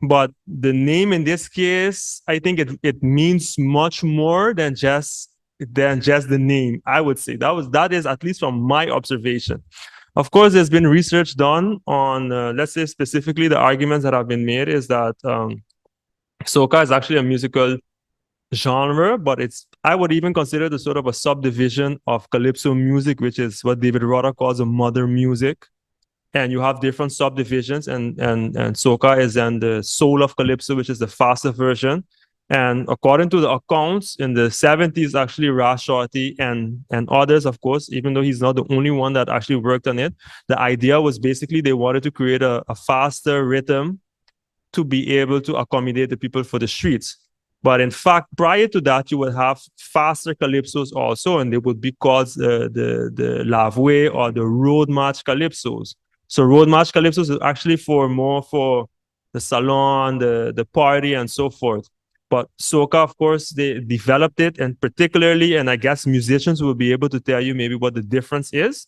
But the name in this case, I think it means much more than just the name. I would say that is at least from my observation. Of course, there's been research done on let's say specifically the arguments that have been made is that soca is actually a musical genre, but it's I would even consider the sort of a subdivision of calypso music, which is what David Rudder calls a mother music. And you have different subdivisions, and soca is then the soul of calypso, which is the faster version. And according to the accounts, in the 70s, actually Ras Shorty and others, of course, even though he's not the only one that actually worked on it, the idea was basically they wanted to create a faster rhythm to be able to accommodate the people for the streets. But in fact, prior to that, you would have faster calypsos also, and they would be called the Lavway or the Roadmarch calypsos. So Roadmarch calypsos is actually for more for the salon, the party, and so forth. But soca, of course, they developed it, and particularly, and I guess musicians will be able to tell you maybe what the difference is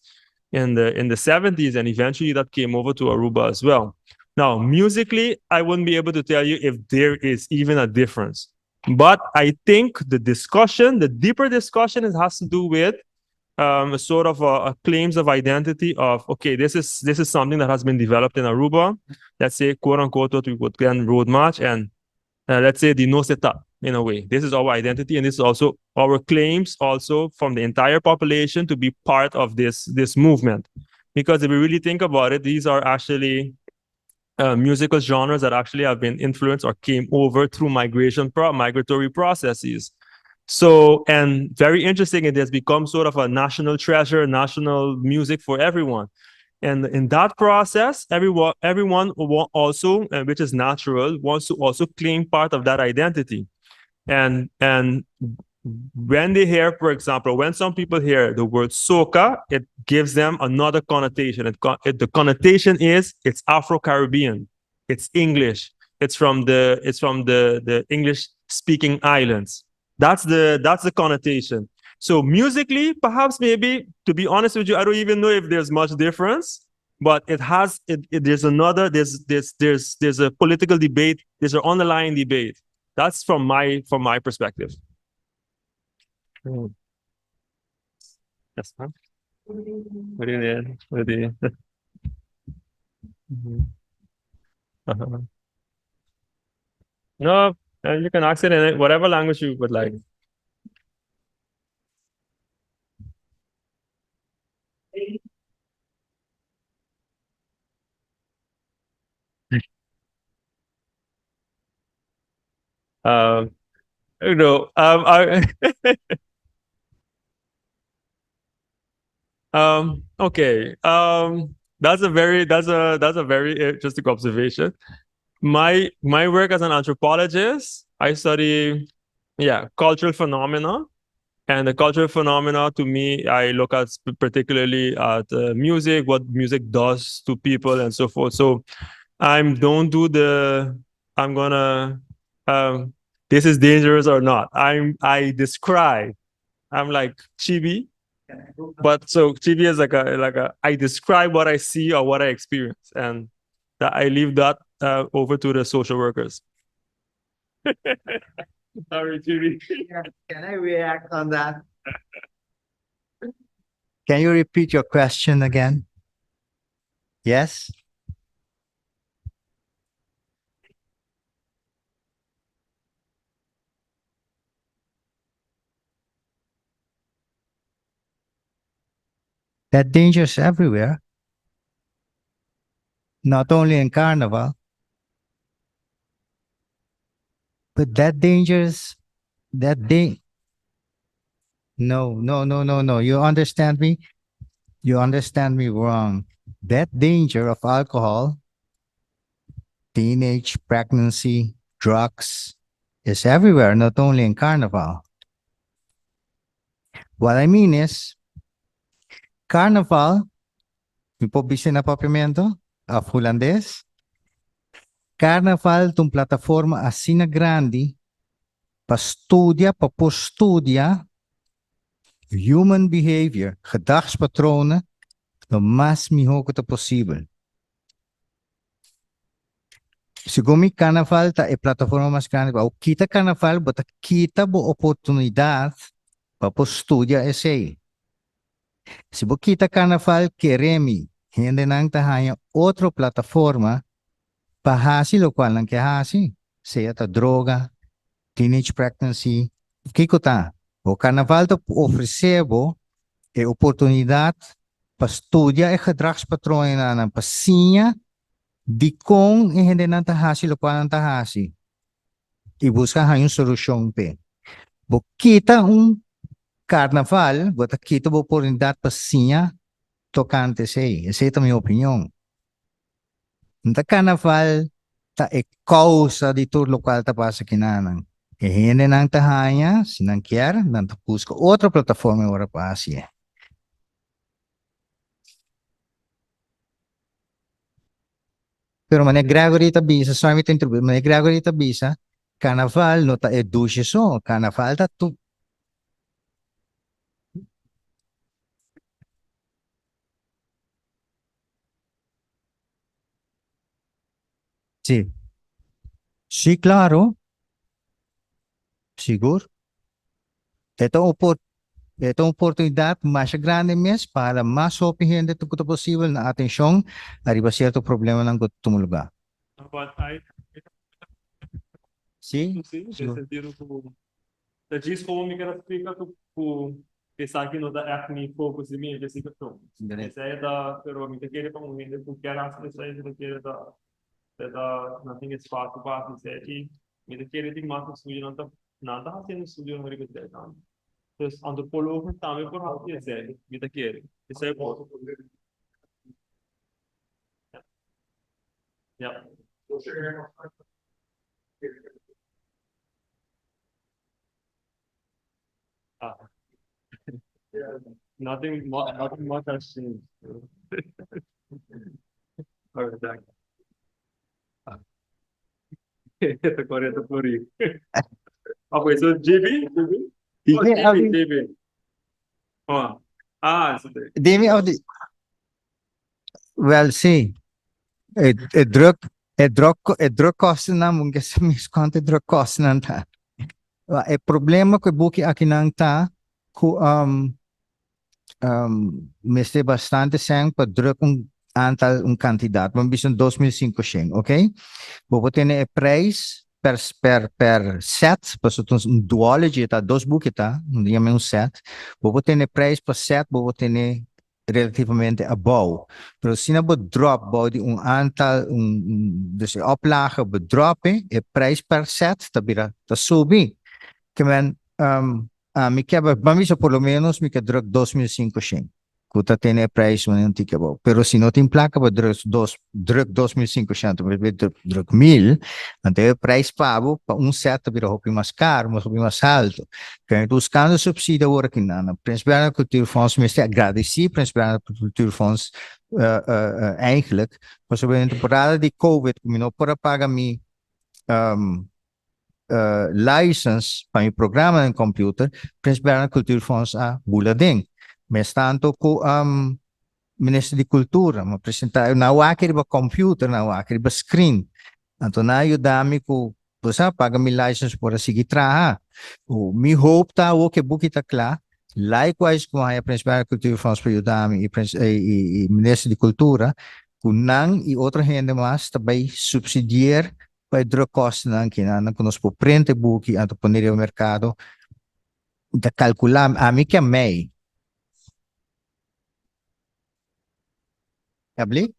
in the 70s, and eventually that came over to Aruba as well. Now, musically, I wouldn't be able to tell you if there is even a difference. But I think the deeper discussion, it has to do with a sort of a claims of identity of, okay, this is something that has been developed in Aruba. Let's say, quote unquote, what we would then road march, and let's say the no setup in a way. This is our identity, and this is also our claims, also from the entire population to be part of this movement. Because if we really think about it, these are actually musical genres that actually have been influenced or came over through migratory processes. So, and very interesting, it has become sort of a national treasure, national music for everyone. And in that process, everyone also, which is natural, wants to also claim part of that identity. And when they hear, for example, when some people hear the word soca, it gives them another connotation. The connotation is it's Afro-Caribbean, it's English, it's from the English speaking islands. That's the connotation. So musically, perhaps maybe, to be honest with you, I don't even know if there's much difference, but there's a political debate, there's an underlying debate. That's from my perspective. Yes, huh? What do you What do you uh-huh. No, you can ask it in whatever language you would like. Um, I okay. That's a very interesting observation. My work as an anthropologist, I study, cultural phenomena. And the cultural phenomena, to me, I look at particularly at music, what music does to people, and so forth. So don't do the I'm gonna this is dangerous or not. I describe. I'm like chibi, but so chibi is like a I describe what I see or what I experience, and that I leave that over to the social workers. Sorry, chibi. Can I react on that? Can you repeat your question again? Yes? That danger is everywhere, not only in Carnival, but that dangerous, that day. No, no, no, no, no. You understand me? You understand me wrong. That danger of alcohol, teenage pregnancy, drugs is everywhere, not only in Carnival. What I mean is, Carnival, yung po na papiamento, Holandés, Carnaval, tung plataforma asina grande, pastudia, papostudia, human behavior, gedragspatronen, no mas mihoko te possível. Sigumi carnaval ta e plataforma mas grande, o kita carnaval, bota kita bo oportunidade para postudia essay. Se bo kita carnaval queremi, hindi nang tahanya outra plataforma, pahasi lo qual nang kehasi, seja ta droga, teenage pregnancy, kiko ta. O carnaval te oferecebo e oportunidade para estudar e gedragspatronen na pasinha di kung hindi nang tahasi lo qual nang tahasi. E buscar uma solução pe. Bo kita carnaval, bota kita bo oportunidade pasinha tocante sei. Essa é a minha opinião. Nta carnaval ta e causa di tur local ta pasa kinanang. E hindi nang tahanya, sinangkiar, nang tapos ko outra plataforma ora pasi. Pero mane Gregory tabisa, so mi interview, mane Gregory tabisa, carnaval no ta educe so, carnaval ta tu. Sí, sí, claro, seguro. Ito oportunidade mais grande mesmo para mais opinião de tudo possível na atenção arriba certo problema ng tumuluga. But Sim, sim, nesse sentido, da diz como me gratifica tu pensar que não dá acne focus em mim, desse questão. Essa é da, pero me querer para um momento que quer as pessoas me querer da nothing is far to pass isso aí me querer de mais estúdio não tá nada fazendo estúdio no Rio de Janeiro. Então, antropólogo também por algo que é me querer. Isso é bom. Yeah. Ah. Nothing much has changed. All right, thanks. Ito ko rin, ito po rin. Okay, so JB? Oh, Dimi of JB, the, JB. Oh. Ah, so dimi of the, well, see, druk kosten na mung gesa mis konti druk kosten na ta. E problema ko buki akinang ta ku meste bastante sang pa druk un aantal un kandidaat, want bison 2005 sheng, okay? Bobotene e prijs per set, pas het ons een duology ta dos boeken ta, hindi naman un set. Bobotene prijs per set, bobotene relativamente above. Pero sinabo drop body un aantal dus oplage bedroppen e prijs per set tabira ta subi. Kemen mi quebra, para por lo menos mi que drug 2005 shen. Kuta tiene price man yung tikabo. Pero si no te implaca pa drug 2005 shen, to drug 1000, ante price pabo pa un set bira hopi mas caro, mas hopi mas alto. Kaya buscando subsídio agora que na Principal Cultuurfonds, meeste agradeci Principal Cultuurfonds eigenlijk, mas sobre a temporada de COVID, como não para pagar mi um, license para o programa no computer, Principal Cultuurfonds a bulading. Mas tanto ko Ministro de Cultura, apresentar na wakir ba computer, na wakir ba screen. Anto na ayudami ko pusa paga mi license para sige traha. O mi hope ta o ke bukita kla. Likewise kung haya Principal Cultuurfonds para ayudami i Ministro de Cultura, kunang i outra renda mas tabay subsidiar para cost ng kinanang kunos po prente buki anto ponere o mercado da calculam ami que may abli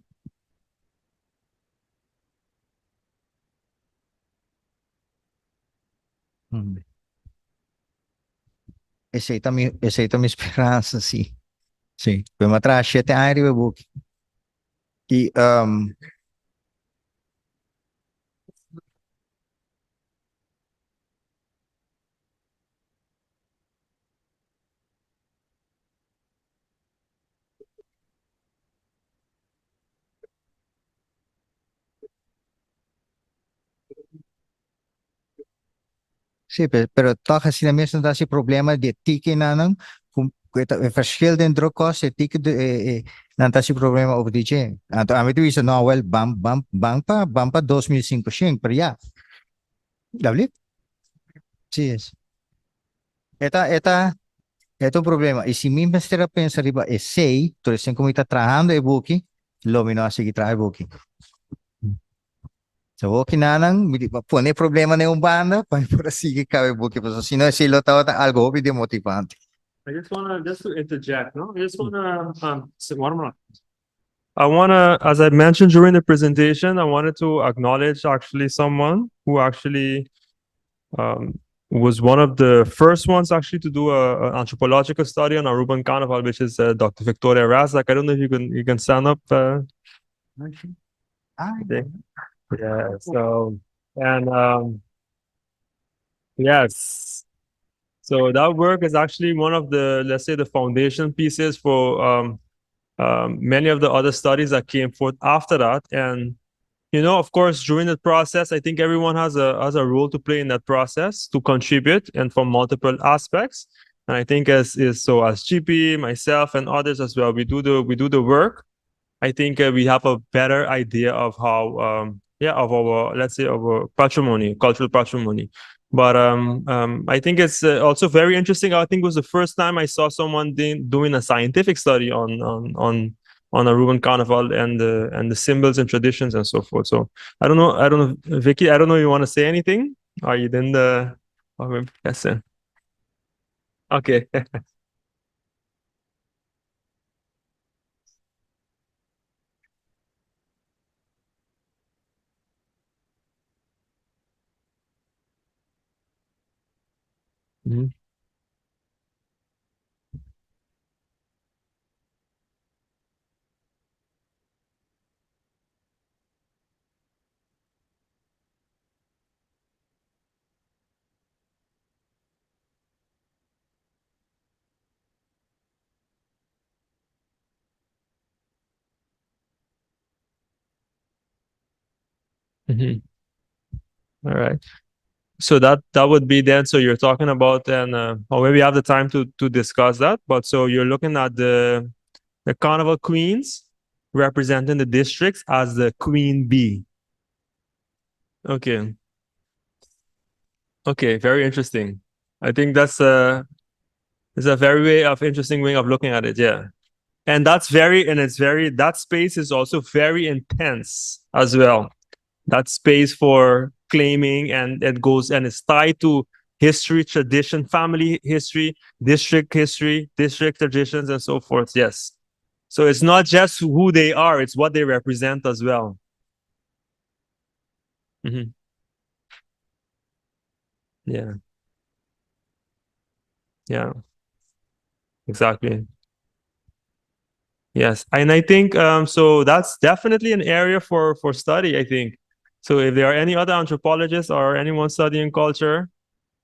essa mi esperança sim sim foi uma trachete aéreo buki e sim pero toca assim mesmo dá esse problema de tique nanang kung verschil den druk kost tique de nanta si problema over DJ anto ami tu isa no well bam pa 2005 shing pero ya lovely sí es esta un problema. Y si mi mestre pensa riba e sei, tu recién como está trabajando e buki, lo mino a seguir trabajando buki. So, buki nanang, pone problema na yung banda, pa para sige kawe buki. So, sino si lo tawa algo obi demotivante. I just wanna just to interject, no? I just wanna say one more. I wanna, as I mentioned during the presentation, I wanted to acknowledge actually someone who actually um, was one of the first ones actually to do an anthropological study on Aruban Carnival, which is Dr. Victoria Razak. I don't know if you can stand up. Okay. Yeah. So and yes. So that work is actually one of the, let's say, the foundation pieces for many of the other studies that came forth after that. And of course, during the process, I think everyone has a role to play in that process to contribute and from multiple aspects. And I think as GP, myself, and others as well, we do the work. I think we have a better idea of how of our, let's say, our patrimony, cultural patrimony. But I think it's also very interesting. I think it was the first time I saw someone doing a scientific study on Aruban Carnival and the symbols and traditions and so forth. So I don't know, Vicky. I don't know if you want to say anything. Are you in the? Oh, yes, sir. Okay. Mhm. Mhm. All right. So that would be then. So you're talking about then, or maybe we have the time to discuss that. But so you're looking at the carnival queens representing the districts as the queen bee. Okay. Okay. Very interesting. I think that's it's a very interesting way of looking at it. Yeah. And that space is also very intense as well. That space for claiming, and it goes and it's tied to history, tradition, family history, district traditions, and so forth. Yes. So it's not just who they are, it's what they represent as well. Mm-hmm. Yeah. Yeah. Exactly. Yes. And I think so that's definitely an area for study, I think. So if there are any other anthropologists or anyone studying culture,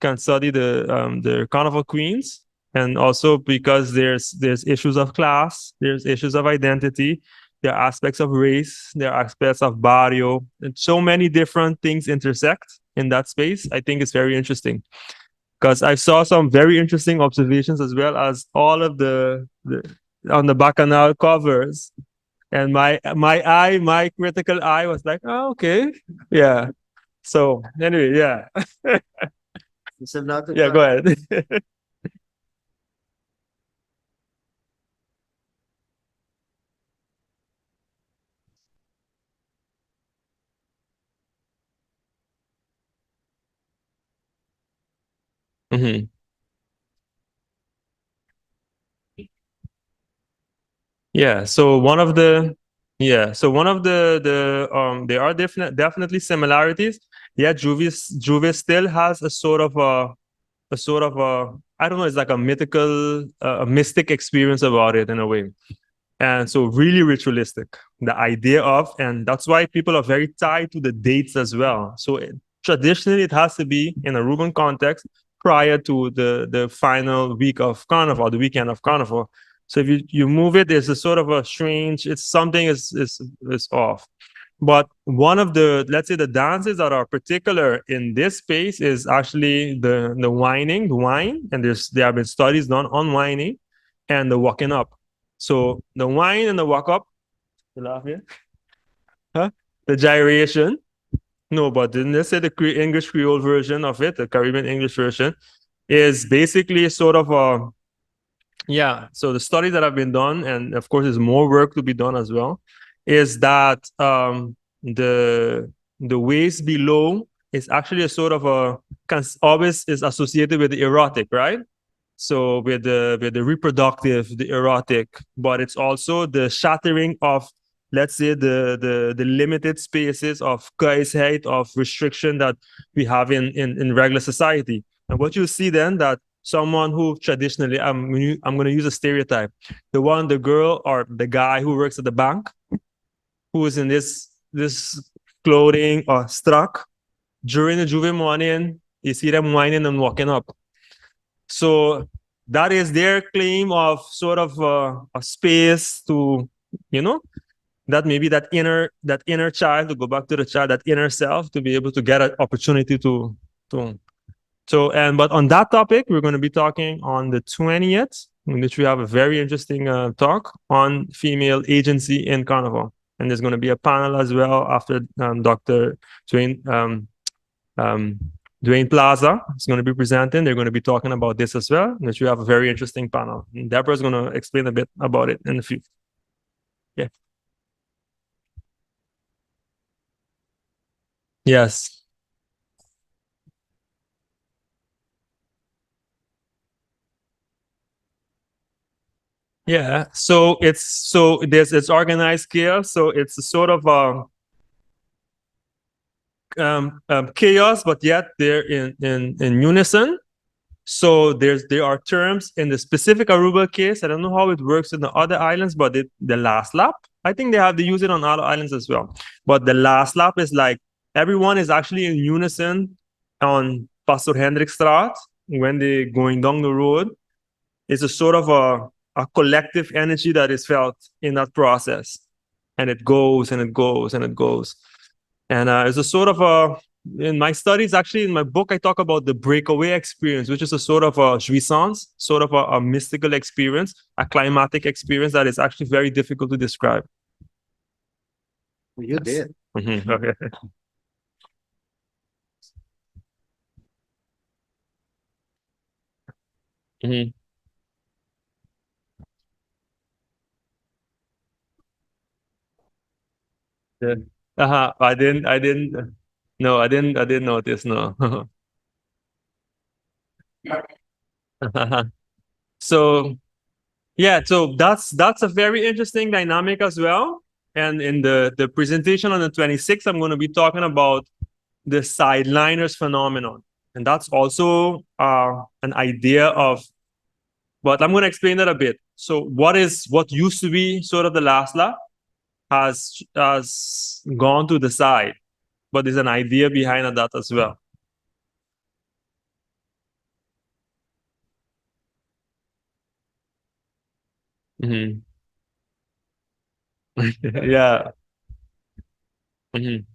can study the carnival queens, and also because there's issues of class, there's issues of identity, there are aspects of race, there are aspects of barrio, and so many different things intersect in that space. I think it's very interesting because I saw some very interesting observations as well as all of the on the bacchanal covers, and my critical eye was like, oh, okay, yeah. So anyway, yeah. It's another Yeah, go ahead. Mhm. Yeah. So one of there are definitely similarities. Yeah, Juve still has a sort of a I don't know, it's like a mythical a mystic experience about it in a way. And so really ritualistic, the idea of, and that's why people are very tied to the dates as well. So traditionally it has to be in a Aruban context prior to the final week of Carnival, the weekend of Carnival. So if you move it, there's a sort of a strange, it's something is off. But one of the, let's say, the dances that are particular in this space is actually the whining, the wine, and there have been studies done on whining and the walking up. So the wine and the walk up, you laugh here, huh? The gyration. No, but didn't they say the English Creole version of it, the Caribbean English version, is basically sort of a yeah. So the studies that have been done, and of course, there's more work to be done as well, is that the waist below is actually a sort of a always is associated with the erotic, right? So with the reproductive, the erotic, but it's also the shattering of, let's say, the limited spaces of height of restriction that we have in regular society. And what you see then that someone who traditionally, I'm going to use a stereotype, the girl or the guy who works at the bank, who is in this clothing or struck during the Juve morning, you see them whining and walking up. So that is their claim of sort of a space to, you know, that maybe that inner child, to go back to the child, that inner self, to be able to get an opportunity to. So but on that topic, we're going to be talking on the 20th, in which we have a very interesting talk on female agency in Carnival, and there's going to be a panel as well after Dr. Dwayne. Dwayne Plaza is going to be presenting. They're going to be talking about this as well, which we have a very interesting panel. And Deborah's going to explain a bit about it in a few. Yeah. Yes. Yeah. So it's organized chaos. So it's a sort of chaos, but yet they're in unison. So there are terms in the specific Aruba case. I don't know how it works in the other islands, but the last lap, I think they use it on other islands as well. But the last lap is like everyone is actually in unison on Pastor Hendrikstraat when they're going down the road. It's a sort of a collective energy that is felt in that process. And it goes and it goes and it goes. And it's a sort of in my studies, actually, in my book, I talk about the breakaway experience, which is a sort of a jouissance, sort of a mystical experience, a climatic experience that is actually very difficult to describe. You did. Okay. Mhm. Yeah. No, I didn't notice, no. So, yeah, so that's a very interesting dynamic as well. And in the presentation on the 26th, I'm going to be talking about the sideliners phenomenon. And that's also an idea of, but I'm going to explain that a bit. So what used to be sort of the last lap has gone to the side, but there's an idea behind that as well. Mhm. Yeah. Mhm.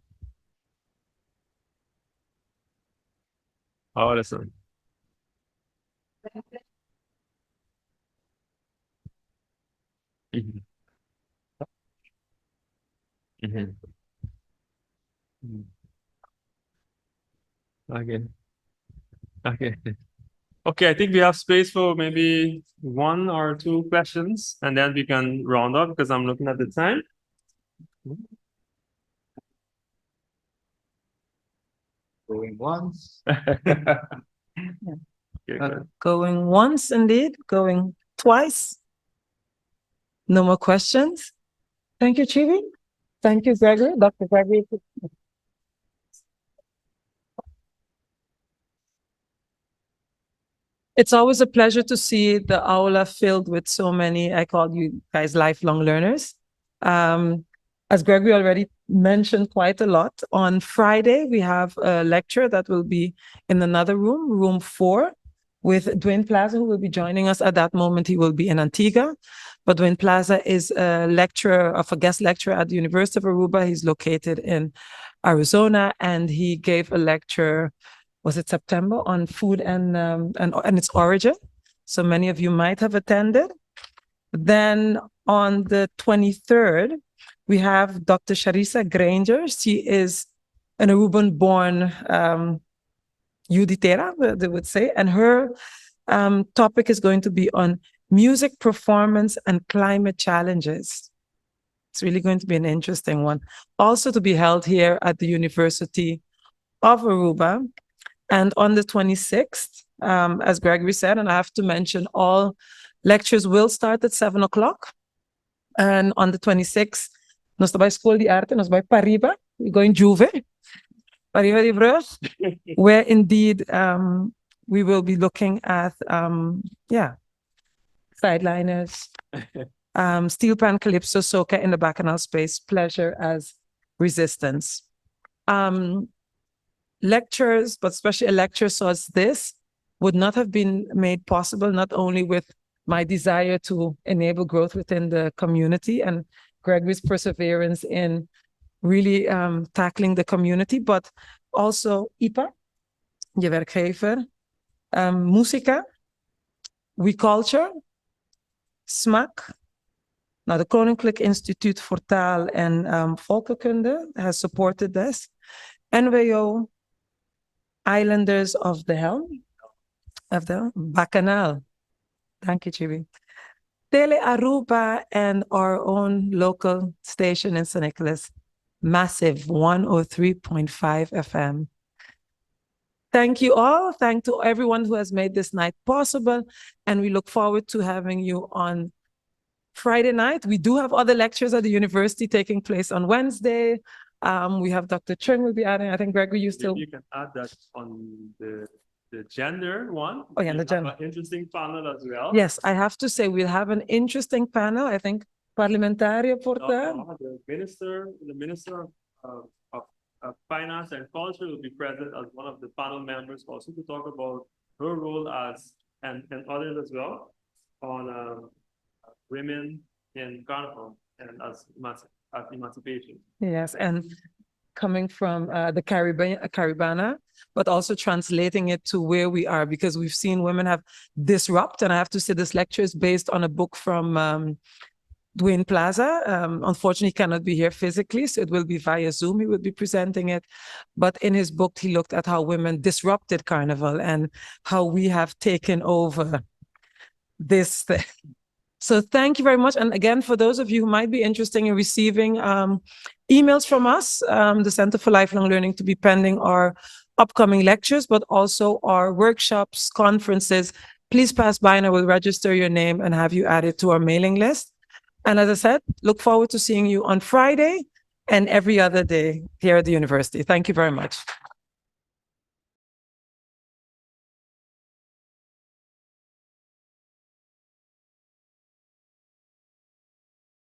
Oh, listen. Mhm. Mhm. Mhm. Okay. Okay. Okay, I think we have space for maybe one or two questions, and then we can round up because I'm looking at the time. Going once. Okay, good. Going once, indeed. Going twice. No more questions. Thank you, Chibi. Thank you, Gregory, Dr. Gregory. It's always a pleasure to see the aula filled with so many, I call you guys lifelong learners. As Gregory already mentioned quite a lot, on Friday, we have a lecture that will be in another room, room 4, with Dwayne Plaza, who will be joining us. At that moment, he will be in Antigua. But Dwayne Plaza is a guest lecturer at the University of Aruba. He's located in Arizona, and he gave a lecture, was it September, on food and its origin. So many of you might have attended. Then on the 23rd, we have Dr. Sharissa Granger. She is an Aruban-born Yuditera, they would say, and her topic is going to be on music performance and climate challenges. It's really going to be an interesting one. Also to be held here at the University of Aruba. And on the 26th, as Gregory said, and I have to mention, all lectures will start at 7 o'clock. And on the 26th, nos está by School de Arte, nos by Pariba, we're going Juve, Pariba de Brug, where indeed we will be looking at, sideliners, Steelpan, Calypso, Soca in the Bacchanal space, pleasure as resistance. Lectures, but especially a lecture such as this, would not have been made possible, not only with my desire to enable growth within the community and Gregory's perseverance in really tackling the community, but also IPA, je werkgever, Musica, We Culture, SMAC. Now, the Koninklijk Instituut voor Taal en Volkenkunde has supported this. NWO, Islanders of the Helm, Bacchanal. Thank you, Chibi. Tele Aruba and our own local station in St. Nicholas, massive 103.5 FM. Thank you all. Thank to everyone who has made this night possible. And we look forward to having you on Friday night. We do have other lectures at the university taking place on Wednesday. We have Dr. Chung will be adding. I think, Gregory, you still... Maybe you can add that on the gender one. Oh, yeah, the gender. An interesting panel as well. Yes, I have to say we'll have an interesting panel. I think parliamentariër porta. The minister of finance and culture will be present as one of the panel members, also to talk about her role as and others as well on women in Carnival and as emancipation. Yes, and coming from the Caribana, but also translating it to where we are, because we've seen women have disrupt. And I have to say this lecture is based on a book from Dwayne Plaza. Unfortunately, he cannot be here physically, so it will be via Zoom. He will be presenting it. But in his book, he looked at how women disrupted Carnival and how we have taken over this thing. So thank you very much. And again, for those of you who might be interested in receiving emails from us, the Center for Lifelong Learning, to be pending our upcoming lectures, but also our workshops, conferences, please pass by and I will register your name and have you added to our mailing list. And as I said, look forward to seeing you on Friday and every other day here at the university. Thank you very much.